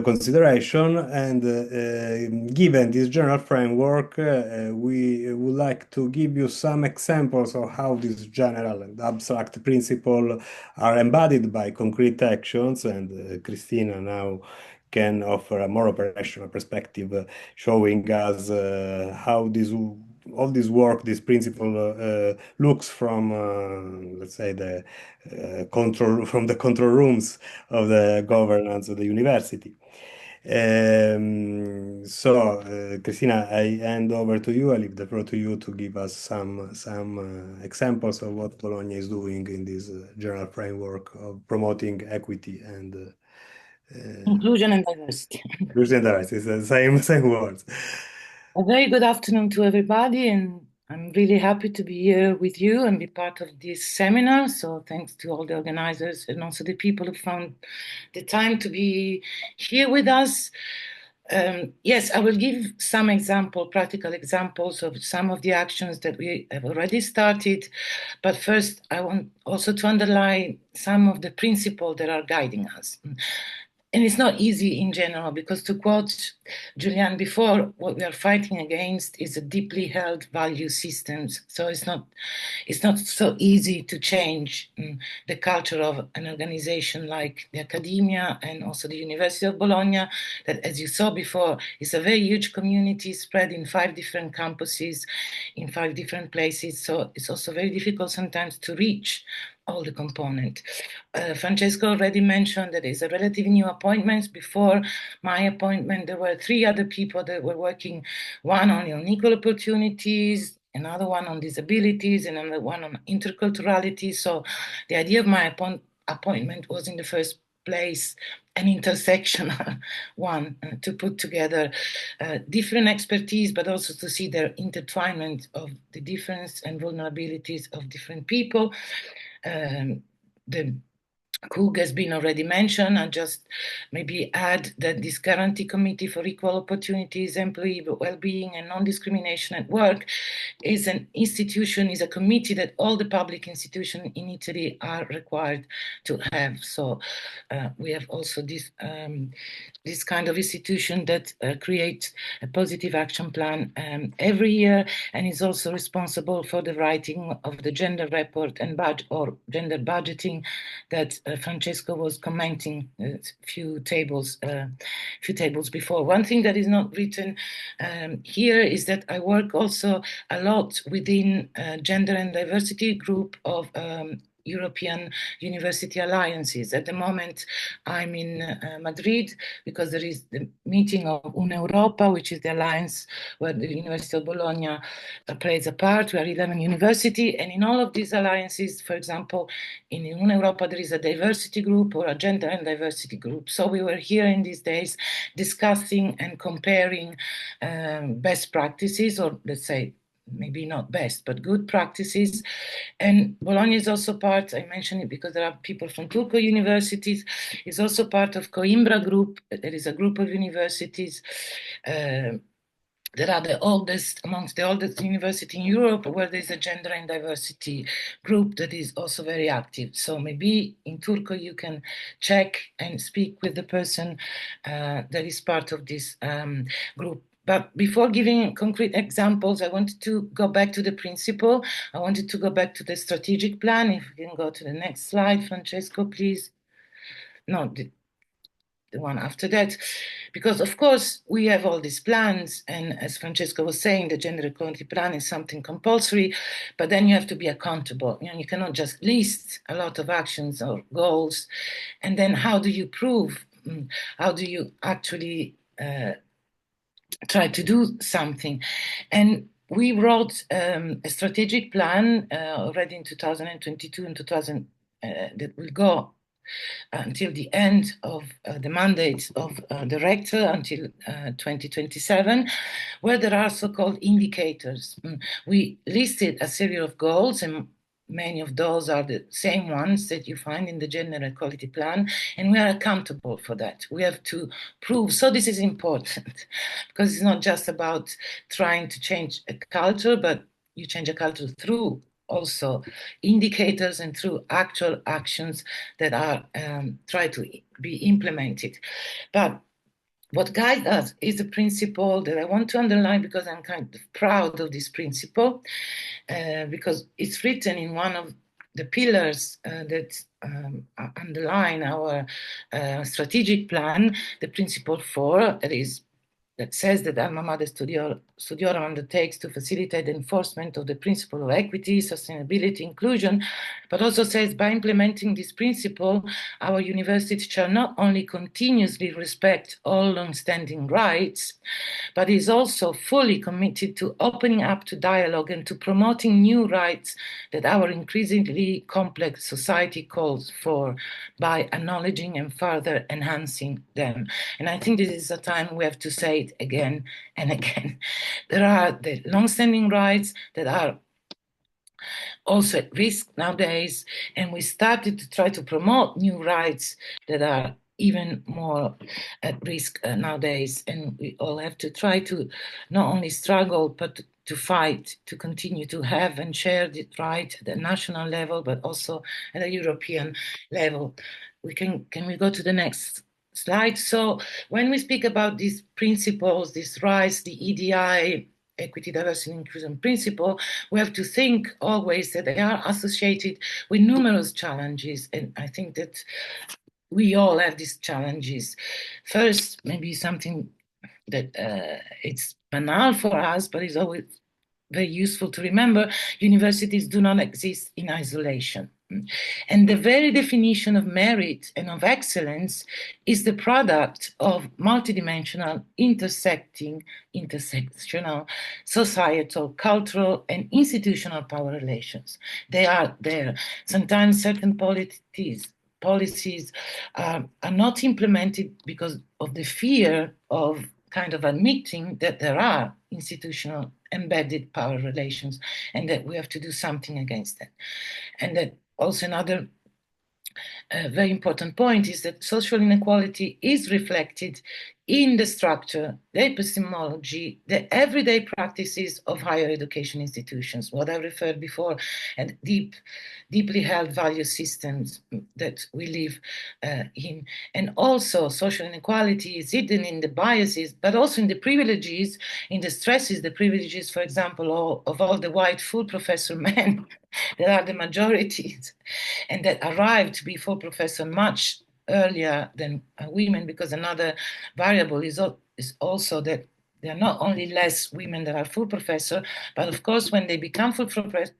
consideration. And given this general framework, we would like to give you some examples of how this general and abstract principle are embodied by concrete actions. And Cristina now can offer a more operational perspective, showing us how all this work, this principle looks from, let's say, the control rooms of the governance of the university. Cristina, I hand over to you. I leave the floor to you to give us some examples of what Bologna is doing in this general framework of promoting equity and inclusion and diversity. inclusion and diversity. It's the same words. A very good afternoon to everybody, and I'm really happy to be here with you and be part of this seminar. So thanks to all the organizers and also the people who found the time to be here with us. Yes, I will give some practical examples of some of the actions that we have already started. But first, I want also to underline some of the principles that are guiding us. And it's not easy in general, because to quote Julianne before, what we are fighting against is a deeply held value systems. So it's not so easy to change the culture of an organization like the academia and also the University of Bologna, that, as you saw before, is a very huge community spread in 5 different campuses in 5 different places. So it's also very difficult sometimes to reach all the components. Francesco already mentioned that it's a relatively new appointments. Before my appointment, there were 3 other people that were working, one on equal opportunities, another one on disabilities, and another one on interculturality. So the idea of my appointment was, in the first place, an intersectional one, to put together different expertise, but also to see their intertwinement of the difference and vulnerabilities of different people. The Cook has been already mentioned. I'll just maybe add that this Guarantee Committee for Equal Opportunities, Employee Wellbeing and Non-Discrimination at Work is an institution, is a committee that all the public institutions in Italy are required to have. So we have also this kind of institution that creates a positive action plan every year, and is also responsible for the writing of the gender report and gender budgeting that Francesco was commenting a few tables before. One thing that is not written here is that I work also a lot within gender and diversity group of European University Alliances. At the moment, I'm in Madrid, because there is the meeting of Una Europa, which is the alliance where the University of Bologna plays a part. We are 11 universities, and in all of these alliances, for example, in Una Europa, there is a diversity group or a gender and diversity group. So we were here in these days discussing and comparing best practices, or let's say, maybe not best, but good practices. And Bologna is also part, I mention it because there are people from Turku universities, is also part of Coimbra group. There is a group of universities that are the oldest, amongst the oldest university in Europe, where there's a gender and diversity group that is also very active. So maybe in Turku you can check and speak with the person that is part of this group. But before giving concrete examples, I wanted to go back to the principle. I wanted to go back to the strategic plan. If we can go to the next slide, Francesco, please. No, the one after that. Because, of course, we have all these plans. And as Francesco was saying, the gender equality plan is something compulsory. But then you have to be accountable. You cannot just list a lot of actions or goals. And then how do you prove? How do you actually try to do something? And we wrote a strategic plan already in 2022 and 2000 that will go until the end of the mandate of the rector, until 2027, where there are so-called indicators. We listed a series of goals, and many of those are the same ones that you find in the gender equality plan, and we are accountable for that. We have to prove. So this is important, because it's not just about trying to change a culture, but you change a culture through also indicators and through actual actions that are try to be implemented. But what guides us is a principle that I want to underline, because I'm kind of proud of this principle, because it's written in one of the pillars that underline our strategic plan, the principle 4, that is that says that Alma Mater Studiorum undertakes to facilitate the enforcement of the principle of equity, sustainability, inclusion, but also says by implementing this principle, our university shall not only continuously respect all long-standing rights, but is also fully committed to opening up to dialogue and to promoting new rights that our increasingly complex society calls for by acknowledging and further enhancing them. And I think this is a time we have to say it again and again. There are the long-standing rights that are also at risk nowadays, and we started to try to promote new rights that are even more at risk nowadays, and we all have to try to not only struggle but to fight to continue to have and share the right at the national level but also at a European level. Can we go to the next slide? So when we speak about these principles, these rights, the EDI, equity, diversity, and inclusion principle, we have to think always that they are associated with numerous challenges. And I think that we all have these challenges. First, maybe something that it's banal for us, but it's always very useful to remember, universities do not exist in isolation. And the very definition of merit and of excellence is the product of multidimensional, intersectional, societal, cultural, and institutional power relations. They are there. Sometimes certain policies are not implemented because of the fear of kind of admitting that there are institutional embedded power relations and that we have to do something against that. And that also another very important point is that social inequality is reflected in the structure, the epistemology, the everyday practices of higher education institutions, what I referred before, and deeply held value systems that we live in. And also social inequality is hidden in the biases, but also in the privileges, in the stresses, the privileges, for example, of all the white full professor men that are the majorities and that arrived to be full professor much earlier than women, because another variable is also that there are not only less women that are full professor, but of course when they become full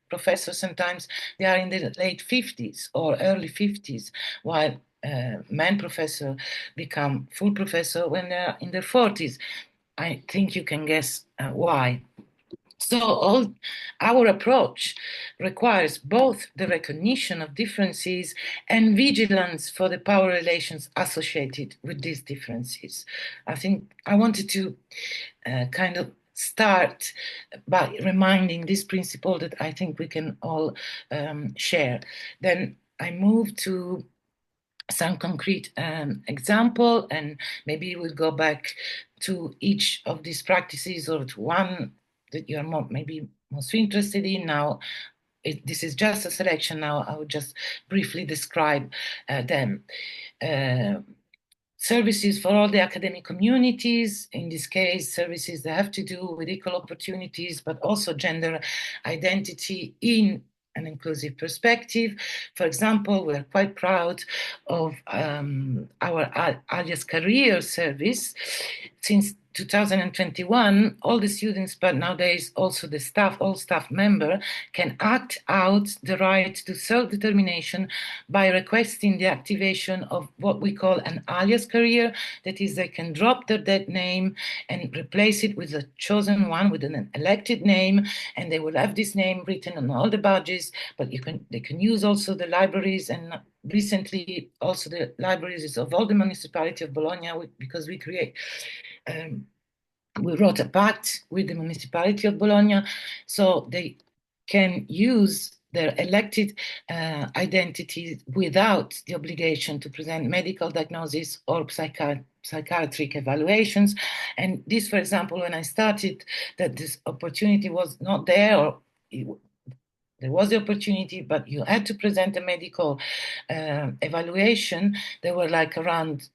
professor, sometimes they are in the late 50s or early 50s, while men professor become full professor when they are in their 40s. I think you can guess why. So our approach requires both the recognition of differences and vigilance for the power relations associated with these differences. I think I wanted to kind of start by reminding this principle that I think we can all share. Then I move to some concrete example, and maybe we'll go back to each of these practices or to one that you're maybe most interested in. Now, this is just a selection. Now, I will just briefly describe them. Services for all the academic communities, in this case, services that have to do with equal opportunities, but also gender identity in an inclusive perspective. For example, we're quite proud of our alias career service. Since 2021, all the students, but nowadays also the staff, all staff member, can act out the right to self-determination by requesting the activation of what we call an alias career. That is, they can drop their dead name and replace it with a chosen one, with an elected name, and they will have this name written on all the badges, but they can use also the libraries, and recently also the libraries of all the municipality of Bologna, because we wrote a pact with the municipality of Bologna, so they can use their elected identities without the obligation to present medical diagnosis or psychiatric evaluations. And this, for example, when I started, that this opportunity was not there, or there was the opportunity, but you had to present a medical evaluation. There were like around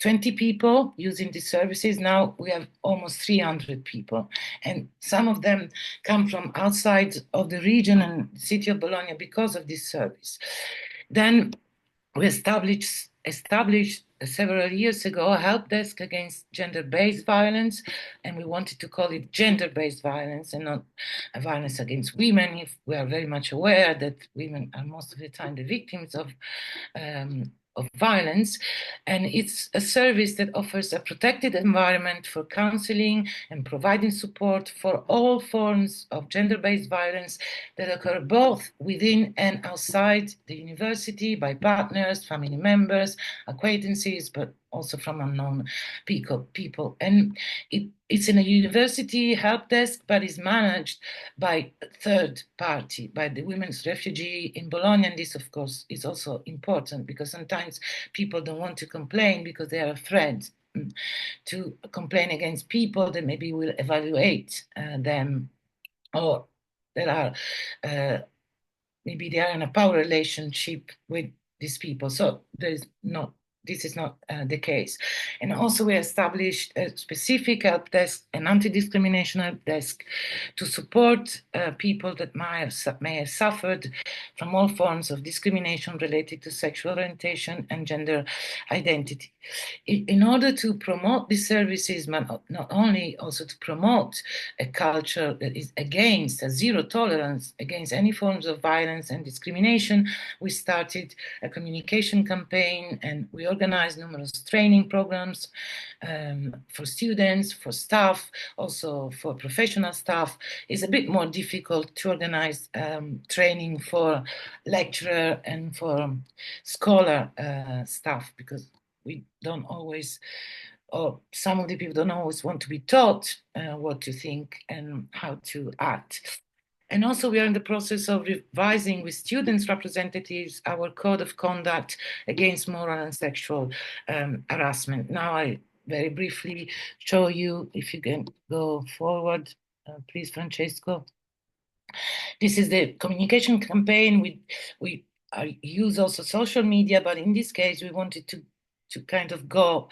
20 people using these services. Now we have almost 300 people. And some of them come from outside of the region and city of Bologna because of this service. Then we established established several years ago a help desk against gender-based violence, and we wanted to call it gender-based violence and not violence against women, if we are very much aware that women are most of the time the victims of violence. And it's a service that offers a protected environment for counseling and providing support for all forms of gender-based violence that occur both within and outside the university by partners, family members, acquaintances, but also from unknown people. And it's in a university help desk, but is managed by a third party, by the women's refugee in Bologna. And this, of course, is also important because sometimes people don't want to complain because they are afraid to complain against people that maybe will evaluate them, or that are maybe they are in a power relationship with these people. So this is not the case. And also we established a specific help desk, an anti-discrimination help desk, to support people that may have suffered from all forms of discrimination related to sexual orientation and gender identity. In order to promote these services, but not only also to promote a culture that is against a zero tolerance against any forms of violence and discrimination, we started a communication campaign, and we organized numerous training programs for students, for staff, also for professional staff. It's a bit more difficult to organize training for lecturer and for scholar staff, because we don't always, or some of the people don't always want to be taught what to think and how to act. And also we are in the process of revising with students' representatives our code of conduct against moral and sexual harassment. Now I very briefly show you, if you can go forward, please, Francesco. This is the communication campaign. We use also social media, but in this case we wanted to kind of go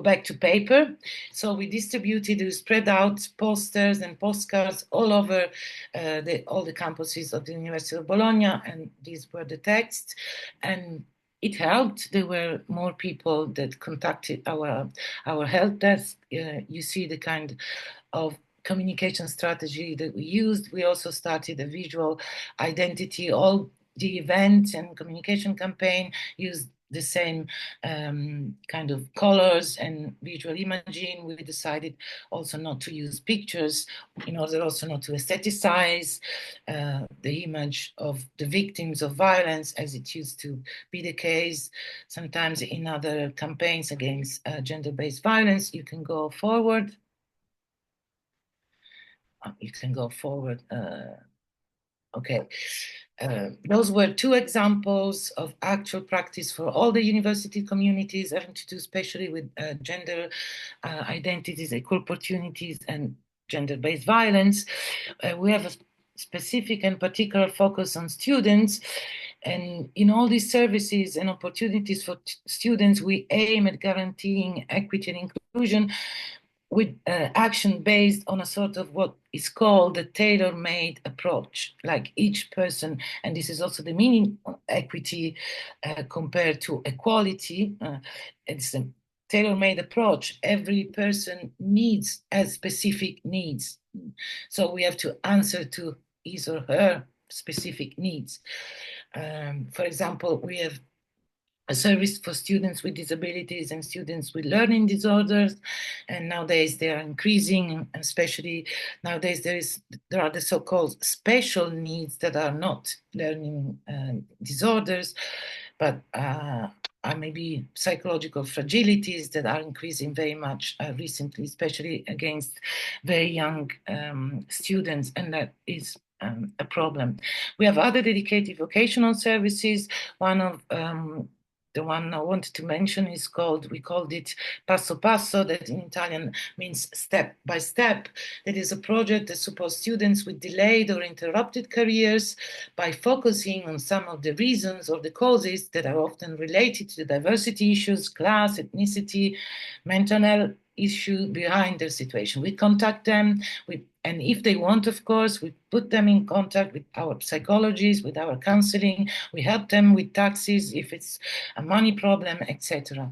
back to paper. So we distributed, we spread out posters and postcards all over all the campuses of the University of Bologna, and these were the texts. And it helped. There were more people that contacted our help desk. You see the kind of communication strategy that we used. We also started a visual identity. All the event and communication campaign used the same kind of colors and visual imaging. We decided also not to use pictures in order also not to aestheticize the image of the victims of violence, as it used to be the case sometimes in other campaigns against gender-based violence. You can go forward. You can go forward. Okay. Those were two examples of actual practice for all the university communities having to do especially with gender identities, equal opportunities, and gender-based violence. We have a specific and particular focus on students, and in all these services and opportunities for students, we aim at guaranteeing equity and inclusion with action based on a sort of what is called the tailor-made approach, like each person, and this is also the meaning of equity compared to equality. It's a tailor-made approach. Every person has specific needs. So we have to answer to his or her specific needs. For example, we have a service for students with disabilities and students with learning disorders, and nowadays they are increasing, especially nowadays there are the so-called special needs that are not learning disorders, but are maybe psychological fragilities that are increasing very much recently, especially against very young students, and that is a problem. We have other dedicated vocational services. One of the one I wanted to mention is we called it Passo Passo, that in Italian means step by step. That is a project that supports students with delayed or interrupted careers by focusing on some of the reasons or the causes that are often related to the diversity issues, class, ethnicity, mental health issue behind their situation. We contact them, and if they want, of course, we put them in contact with our psychologists, with our counseling. We help them with taxes if it's a money problem, etc.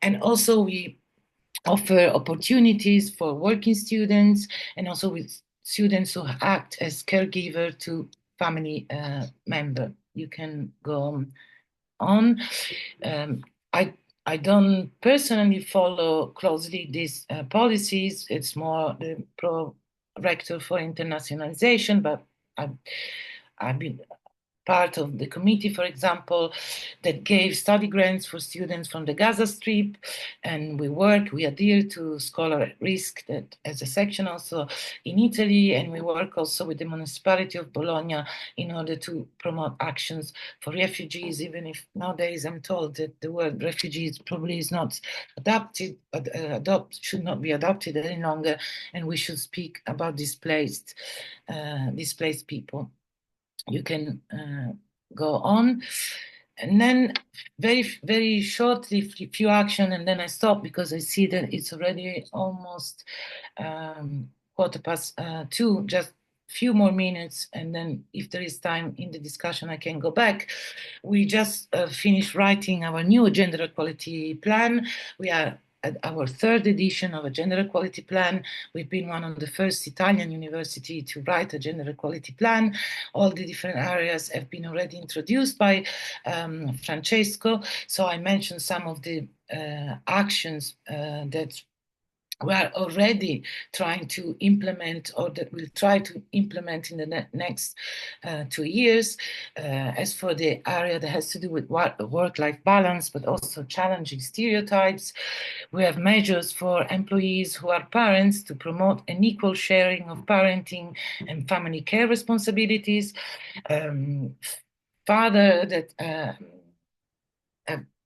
And also we offer opportunities for working students and also with students who act as caregiver to family member. You can go on. I don't personally follow closely these policies. It's more the Rector for Internationalization, but I've been part of the committee, for example, that gave study grants for students from the Gaza Strip, and we adhere to Scholar at Risk that as a section also in Italy, and we work also with the municipality of Bologna in order to promote actions for refugees, even if nowadays I'm told that the word refugees probably is not adopted, should not be adopted any longer, and we should speak about displaced people. You can go on. And then very, very shortly, few action, and then I stop because I see that it's already almost 2:15, just few more minutes, and then if there is time in the discussion, I can go back. We just finished writing our new gender equality plan. We are at our third edition of a gender equality plan. We've been one of the first Italian university to write a gender equality plan. All the different areas have been already introduced by Francesco. So I mentioned some of the actions that we are already trying to implement, or that we'll try to implement in the next 2 years. As for the area that has to do with work-life balance, but also challenging stereotypes, we have measures for employees who are parents to promote an equal sharing of parenting and family care responsibilities. Father that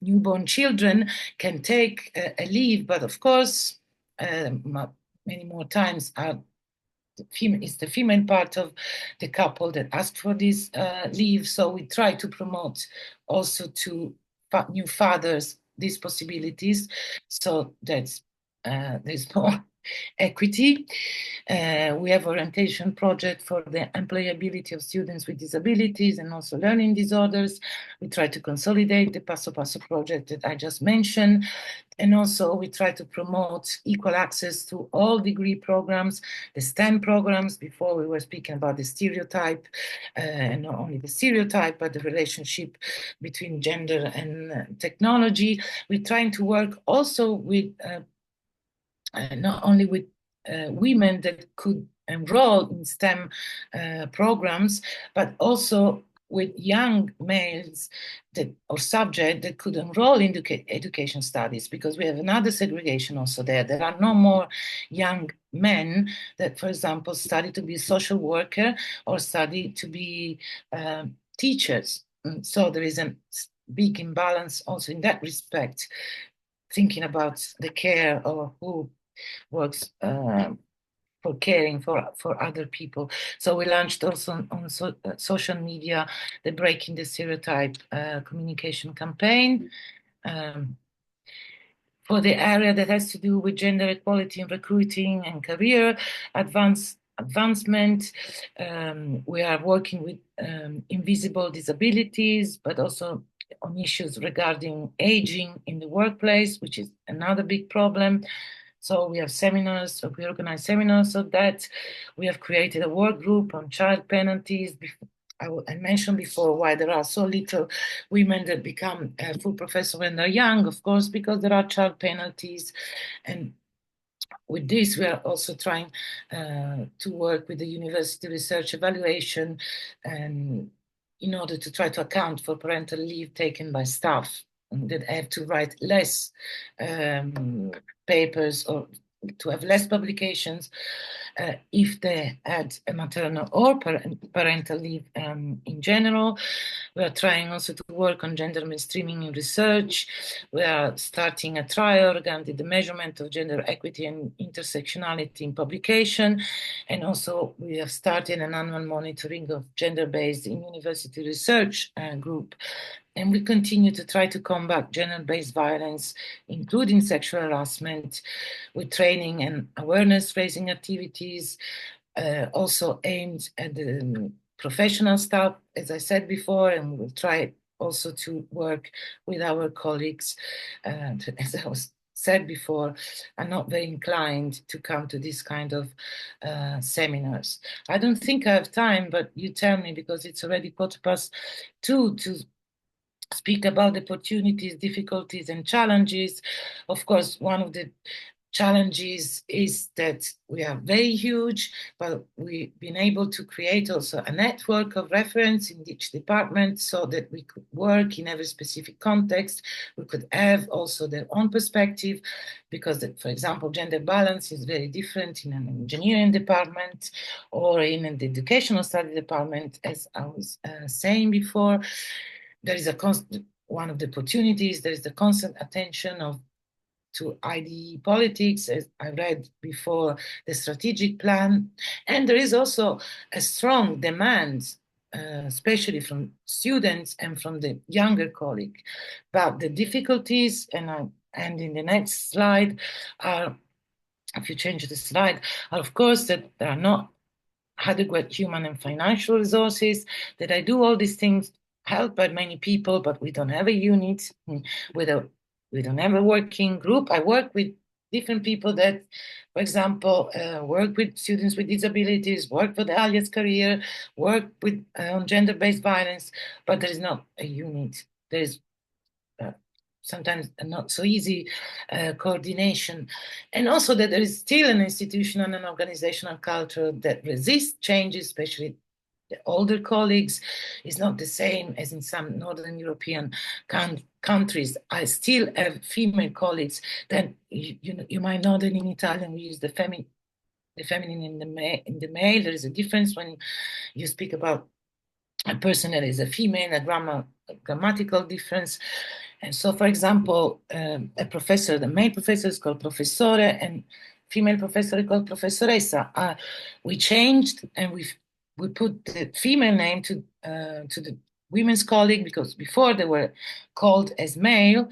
newborn children can take a leave, but of course, many more times it's the female part of the couple that ask for this leave. So we try to promote also to new fathers these possibilities, so that there's more equity. We have orientation project for the employability of students with disabilities and also learning disorders. We try to consolidate the Passo Passo project that I just mentioned. And also we try to promote equal access to all degree programs, the STEM programs. Before we were speaking about the stereotype, and not only the stereotype, but the relationship between gender and technology. We're trying to work also with not only with women that could enroll in STEM programs, but also with young males or subjects that could enroll in education studies, because we have another segregation also there. There are no more young men that, for example, study to be a social worker or study to be teachers. So there is a big imbalance also in that respect, thinking about the care or who works for caring for other people. So we launched also on social media the Breaking the Stereotype communication campaign. For the area that has to do with gender equality in recruiting and career advancement, we are working with invisible disabilities, but also on issues regarding aging in the workplace, which is another big problem. So we have seminars, we organize seminars of that. We have created a work group on child penalties. I mentioned before why there are so little women that become a full professor when they're young, of course, because there are child penalties. And with this, we are also trying to work with the university research evaluation, and in order to try to account for parental leave taken by staff that have to write less papers or to have less publications if they had a maternal or parental leave in general. We are trying also to work on gender mainstreaming in research. We are starting a trial regarding the measurement of gender equity and intersectionality in publication. And also we have started an annual monitoring of gender-based in university research group. And we continue to try to combat gender-based violence, including sexual harassment, with training and awareness-raising activities, also aimed at the professional staff, as I said before, and we'll try also to work with our colleagues, as I was said before, are not very inclined to come to this kind of seminars. I don't think I have time, but you tell me, because it's already 2:15 to speak about opportunities, difficulties, and challenges. Of course, one of the challenges is that we are very huge, but we've been able to create also a network of reference in each department so that we could work in every specific context. We could have also their own perspective, because, for example, gender balance is very different in an engineering department or in an educational study department, as I was saying before. There is one of the opportunities, there is the constant attention to IDE politics, as I read before, the strategic plan. And there is also a strong demand, especially from students and from the younger colleague. But the difficulties, and in the next slide, if you change the slide, are of course that there are not adequate human and financial resources, that I do all these things helped by many people, but we don't have a unit, we don't have a working group. I work with different people that, for example, work with students with disabilities, work for the alias career, work with on gender-based violence, but there is not a unit. There is sometimes not so easy coordination. And also that there is still an institutional and organizational culture that resists changes, especially the older colleagues, is not the same as in some Northern European countries. I still have female colleagues that you might know that in Italian we use the feminine in the male. There is a difference when you speak about a person that is a female, a grammatical difference. And so, for example, a professor, the male professor is called professore, and female professor is called professoressa. We changed, and we put the female name to the women's colleague, because before they were called as male.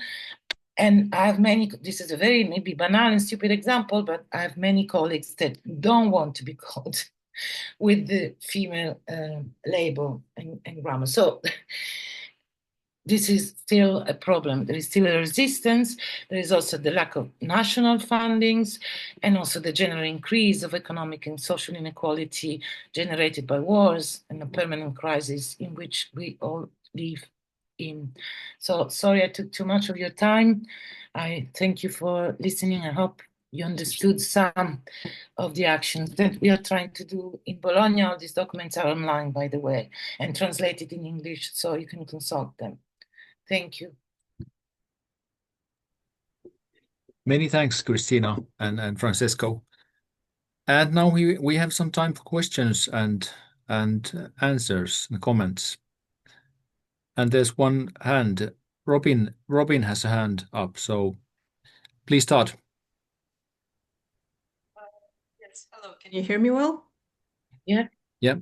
And I have this is a very maybe banal and stupid example, but I have many colleagues that don't want to be called with the female label and grammar. So this is still a problem. There is still a resistance. There is also the lack of national fundings, and also the general increase of economic and social inequality generated by wars and a permanent crisis in which we all live in. So sorry I took too much of your time. I thank you for listening. I hope you understood some of the actions that we are trying to do in Bologna. All these documents are online, by the way, and translated in English, so you can consult them. Thank you. Many thanks, Cristina and Francesco. And now we have some time for questions and answers and comments. And there's one hand. Robin has a hand up, so please start. Yes, hello. Can you hear me well? Yeah. Yeah.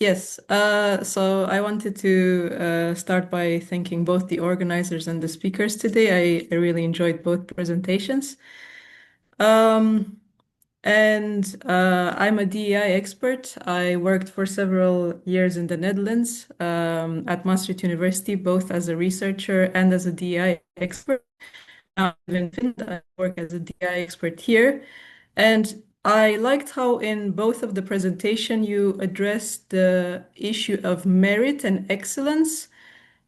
Yes. So I wanted to start by thanking both the organizers and the speakers today. I really enjoyed both presentations. And I'm a DEI expert. I worked for several years in the Netherlands at Maastricht University, both as a researcher and as a DEI expert. Now I live in Finland. I work as a DEI expert here. And I liked how in both of the presentation you addressed the issue of merit and excellence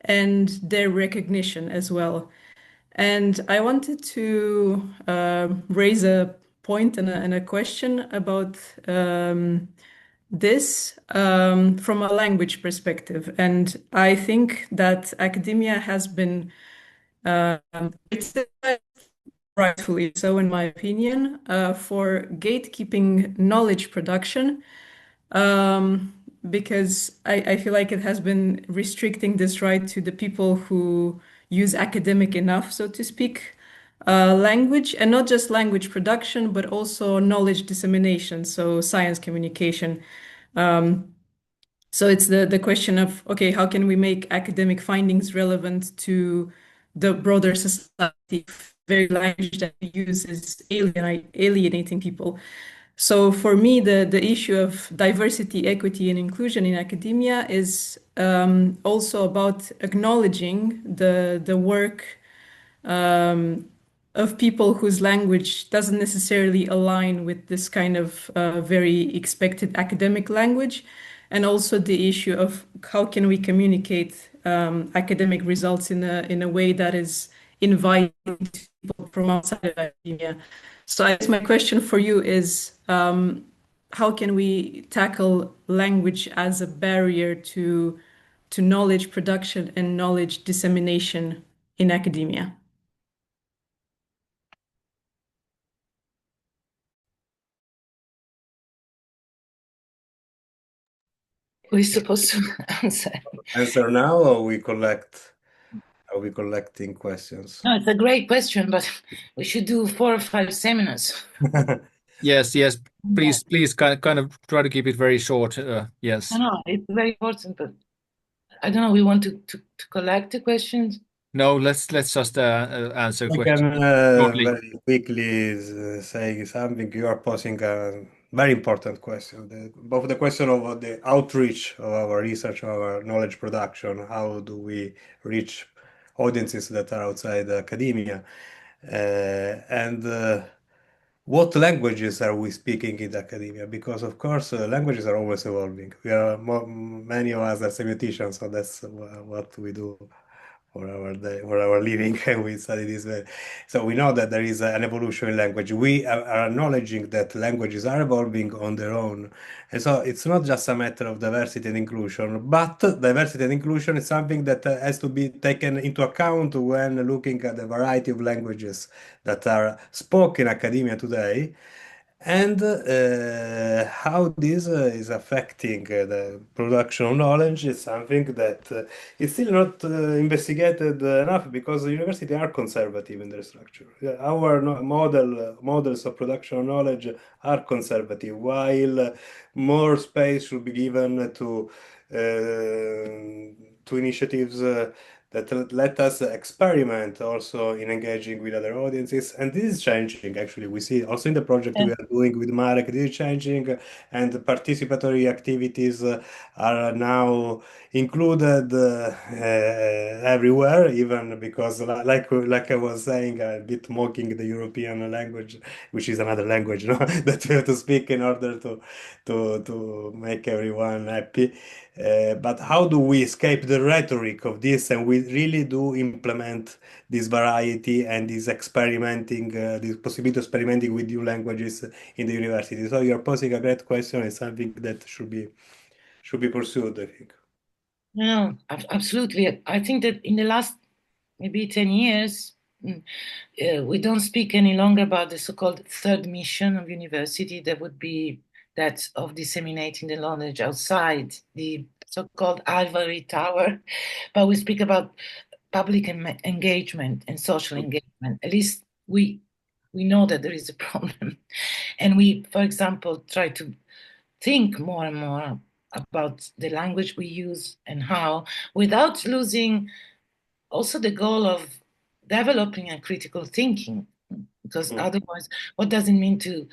and their recognition as well. And I wanted to raise a point and a question about this from a language perspective. And I think that academia has been criticized, rightfully so, in my opinion, for gatekeeping knowledge production, because I feel like it has been restricting this right to the people who use academic enough, so to speak, language, and not just language production, but also knowledge dissemination, so science communication. So it's the question of, okay, how can we make academic findings relevant to the broader society? Very language that we use is alienating people. So for me, the issue of diversity, equity, and inclusion in academia is also about acknowledging the work of people whose language doesn't necessarily align with this kind of very expected academic language, and also the issue of how can we communicate academic results in a way that is inviting to people from outside of academia. So I guess my question for you is, how can we tackle language as a barrier to knowledge production and knowledge dissemination in academia? Who is supposed to answer? Answer now, or are we collecting questions? No, it's a great question, but we should do 4 or 5 seminars. Yes. Please kind of try to keep it very short. Yes. No, it's very important, but I don't know. We want to collect the questions. No, let's just answer I questions can shortly. very quickly say something. You are posing a very important question. Both the question of the outreach of our research, of our knowledge production, how do we reach audiences that are outside academia, and what languages are we speaking in academia? Because of course, languages are always evolving. Many of us are semioticians, so that's what we do for our day, for our living, and we study this way. So we know that there is an evolution in language. We are acknowledging that languages are evolving on their own, and so it's not just a matter of diversity and inclusion, but diversity and inclusion is something that has to be taken into account when looking at the variety of languages that are spoken in academia today. And how this is affecting the production of knowledge is something that is still not investigated enough, because the universities are conservative in their structure. Our models of production of knowledge are conservative, while more space should be given to initiatives that let us experiment also in engaging with other audiences. And this is changing, actually. We see also in the project we are doing with Marek, this is changing, and the participatory activities are now included everywhere, even because, like I was saying, a bit mocking the European language, which is another language, no? that we have to speak in order to make everyone happy. But how do we escape the rhetoric of this, and we really do implement this variety and this experimenting, this possibility of experimenting with new languages in the university? So you're posing a great question. It's something that should be pursued, I think. No, absolutely. I think that in the last maybe 10 years, we don't speak any longer about the so-called third mission of university. That would be that of disseminating the knowledge outside the so-called ivory tower, but we speak about public engagement and social engagement. At least we know that there is a problem, and we, for example, try to think more and more about the language we use and how, without losing also the goal of developing a critical thinking, because otherwise, what does it mean to?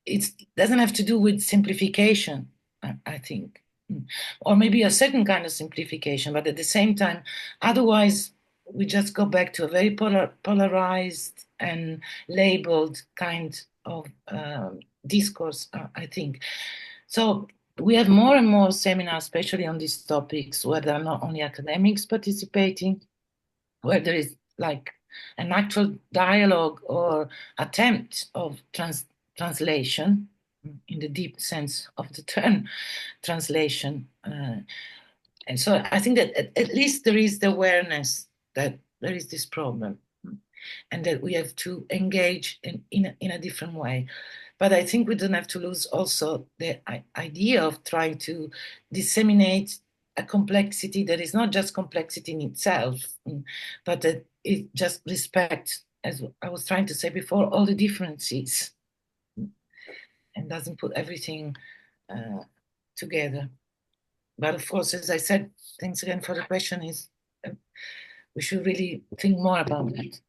It doesn't have to do with simplification, I think, or maybe a certain kind of simplification, but at the same time, otherwise we just go back to a very polarized and labeled kind of discourse, I think. So we have more and more seminars, especially on these topics, where there are not only academics participating, where there is like an actual dialogue or attempt of translation in the deep sense of the term translation. And so I think that at least there is the awareness that there is this problem and that we have to engage in a different way. But I think we don't have to lose also the idea of trying to disseminate a complexity that is not just complexity in itself, but that it just respects, as I was trying to say before, all the differences and doesn't put everything together. But of course, as I said, thanks again for the question, is we should really think more about that.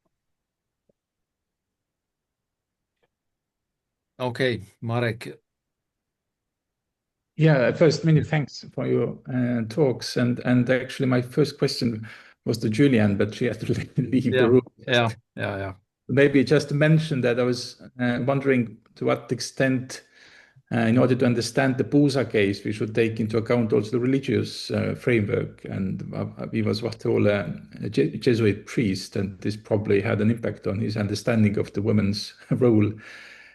Okay, Marek. Yeah, first, many thanks for your talks. And actually, my first question was to Julianne, but she had to leave the room. Yeah. Maybe just to mention that I was wondering to what extent, in order to understand the Pusa case, we should take into account also the religious framework. And he was what all a Jesuit priest, and this probably had an impact on his understanding of the woman's role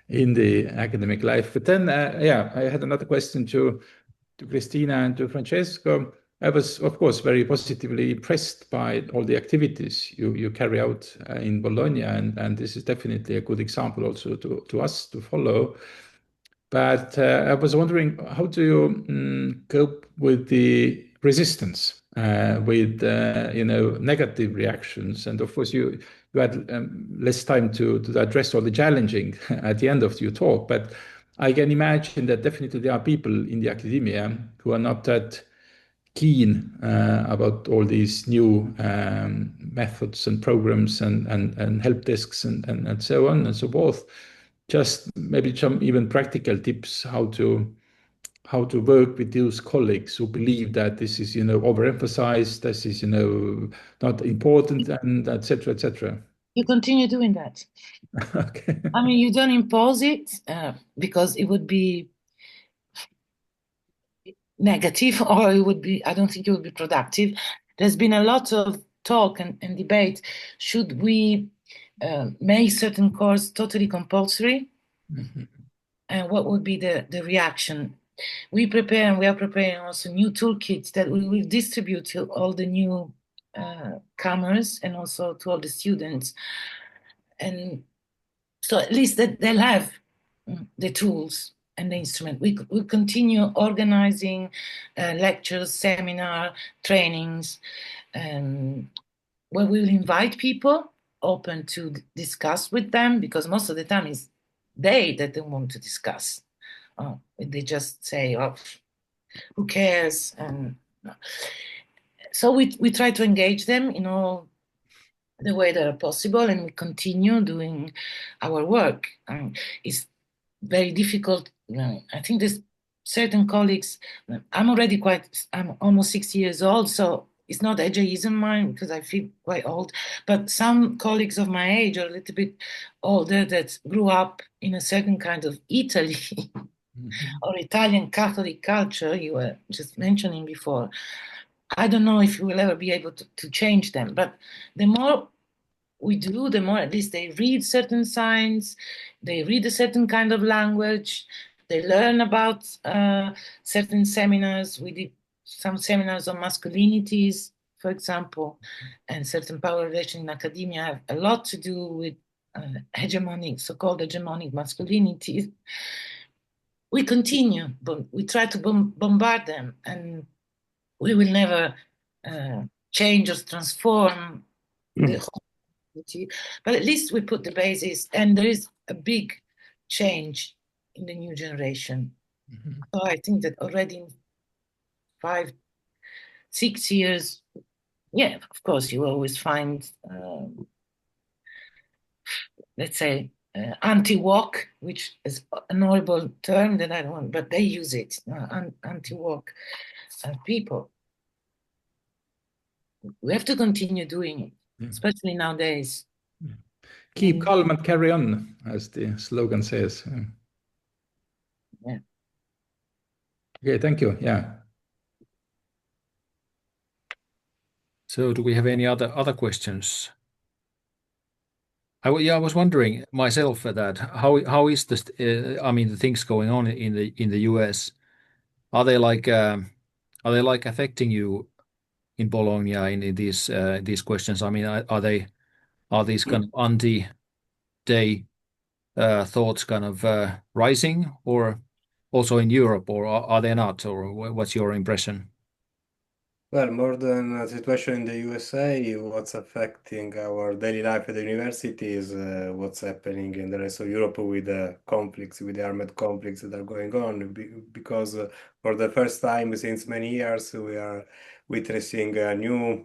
in the academic life. But then, yeah, I had another question to Cristina and to Francesco. I was, of course, very positively impressed by all the activities you carry out in Bologna, and this is definitely a good example also to us to follow. But I was wondering, how do you cope with the resistance, with negative reactions? And of course, you had less time to address all the challenging at the end of your talk. But I can imagine that definitely there are people in the academia who are not that keen about all these new methods and programs and help desks and so on and so forth. Just maybe some even practical tips how to work with those colleagues who believe that this is overemphasized, this is not important, and etc. etc. You continue doing that. Okay. I mean, you don't impose it because it would be negative, or it would be, I don't think it would be productive. There's been a lot of talk and debate. Should we make certain course totally compulsory? Mm-hmm. And what would be the reaction? We prepare, and we are preparing also new toolkits that we will distribute to all the new comers and also to all the students. And so at least that they'll have the tools and the instrument. We continue organizing lectures, seminar, trainings, where we will invite people open to discuss with them, because most of the time it's they that don't want to discuss. They just say, "Oh, who cares?" And so we try to engage them in all the way that are possible, and we continue doing our work. It's very difficult. I think there's certain colleagues. I'm almost 60 years old, so it's not ageism mine because I feel quite old. But some colleagues of my age are a little bit older that grew up in a certain kind of Italy or Italian Catholic culture you were just mentioning before. I don't know if we will ever be able to change them, but the more we do, the more at least they read certain signs, they read a certain kind of language, they learn about certain seminars. We did some seminars on masculinities, for example, and certain power relations in academia have a lot to do with so-called hegemonic masculinities. We continue, but we try to bombard them, and we will never change or transform the whole community. But at least we put the basis, and there is a big change in the new generation. So I think that already in 5, 6 years, yeah, of course, you always find, let's say, anti-woke, which is an horrible term that I don't want, but they use it, anti-woke people. We have to continue doing it, especially nowadays. Keep calm and carry on, as the slogan says. Yeah. Okay, thank you. Yeah. So do we have any other questions? I was wondering myself that how is this? The things going on in the US, are they like affecting you in Bologna in these questions? I mean, are these kind of anti-day thoughts kind of rising, or also in Europe, or are they not? Or what's your impression? Well, more than a situation in the USA, what's affecting our daily life at the university is what's happening in the rest of Europe with the conflicts, with the armed conflicts that are going on. Because for the first time since many years, we are witnessing a new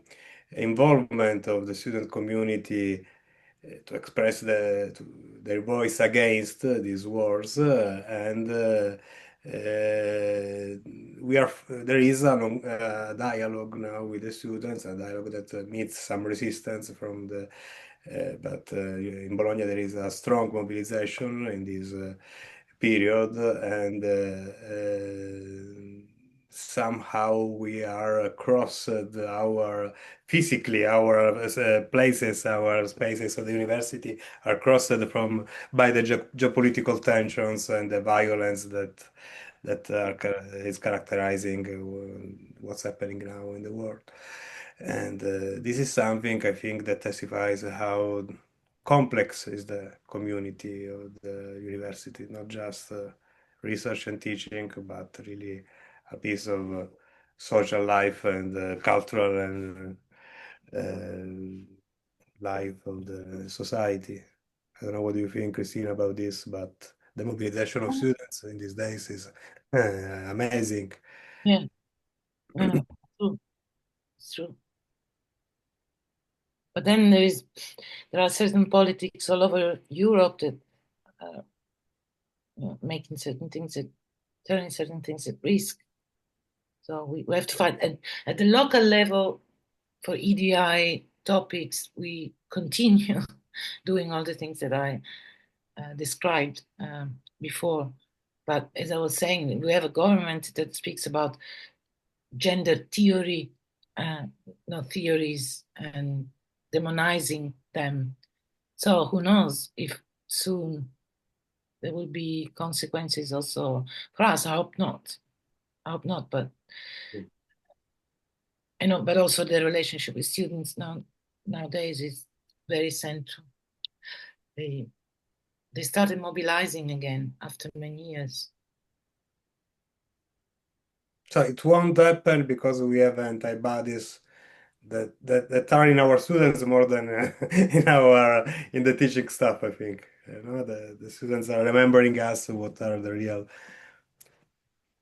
involvement of the student community to express their voice against these wars, and there is a dialogue now with the students, a dialogue that meets some resistance from the but in Bologna there is a strong mobilization in this period, and somehow we are crossed our physically our places, our spaces of the university are crossed from by the geopolitical tensions and the violence is characterizing what's happening now in the world. And this is something I think that testifies how complex is the community of the university, not just research and teaching, but really a piece of social life and cultural and life of the society. I don't know what you think, Cristina, about this, but the mobilization of students in these days is amazing. Yeah, true. It's true. But then there are certain politics all over Europe that are making certain things turning certain things at risk. So we have to fight. And at the local level, for EDI topics, we continue doing all the things that I described before. But as I was saying, we have a government that speaks about gender theory, not theories, and demonizing them. So who knows if soon there will be consequences also for us. I hope not. I hope not, but I know, but also the relationship with students nowadays is very central. They started mobilizing again after many years. So it won't happen because we have antibodies that are in our students more than in the teaching stuff. I think the students are remembering us what are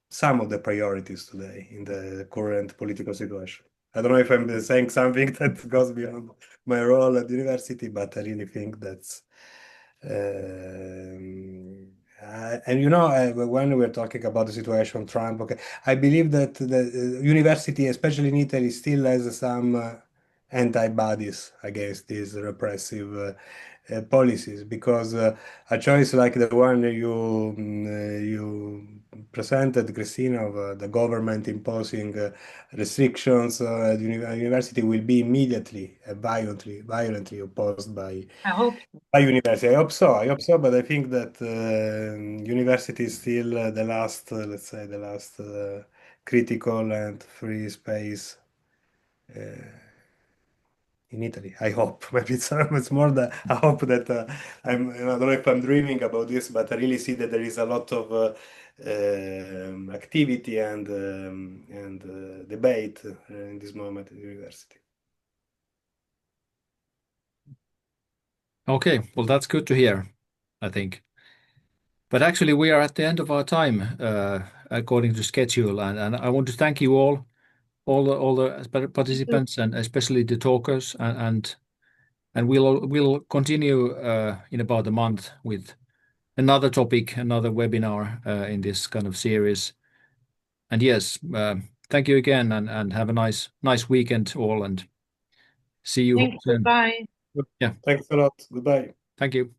some of the priorities today in the current political situation. I don't know if I'm saying something that goes beyond my role at the university, but I really think that's and when we're talking about the situation of Trump, okay, I believe that the university, especially in Italy, still has some antibodies against these repressive policies, because a choice like the one you presented, Cristina, of the government imposing restrictions at the university will be immediately violently opposed I hope. by university. I hope so. But I think that university is still the last, let's say, the last critical and free space in Italy. I hope. Maybe it's more that I hope that I don't know if I'm dreaming about this, but I really see that there is a lot of activity and debate in this moment at the university. Okay, well, that's good to hear, I think. But actually, we are at the end of our time according to schedule, and I want to thank you all the participants, and especially the talkers, and we'll continue in about a month with another topic, another webinar in this kind of series. And yes, thank you again, and have a nice weekend all, and see you Thank you. soon. Bye. Yeah. Thanks a lot. Goodbye. Thank you.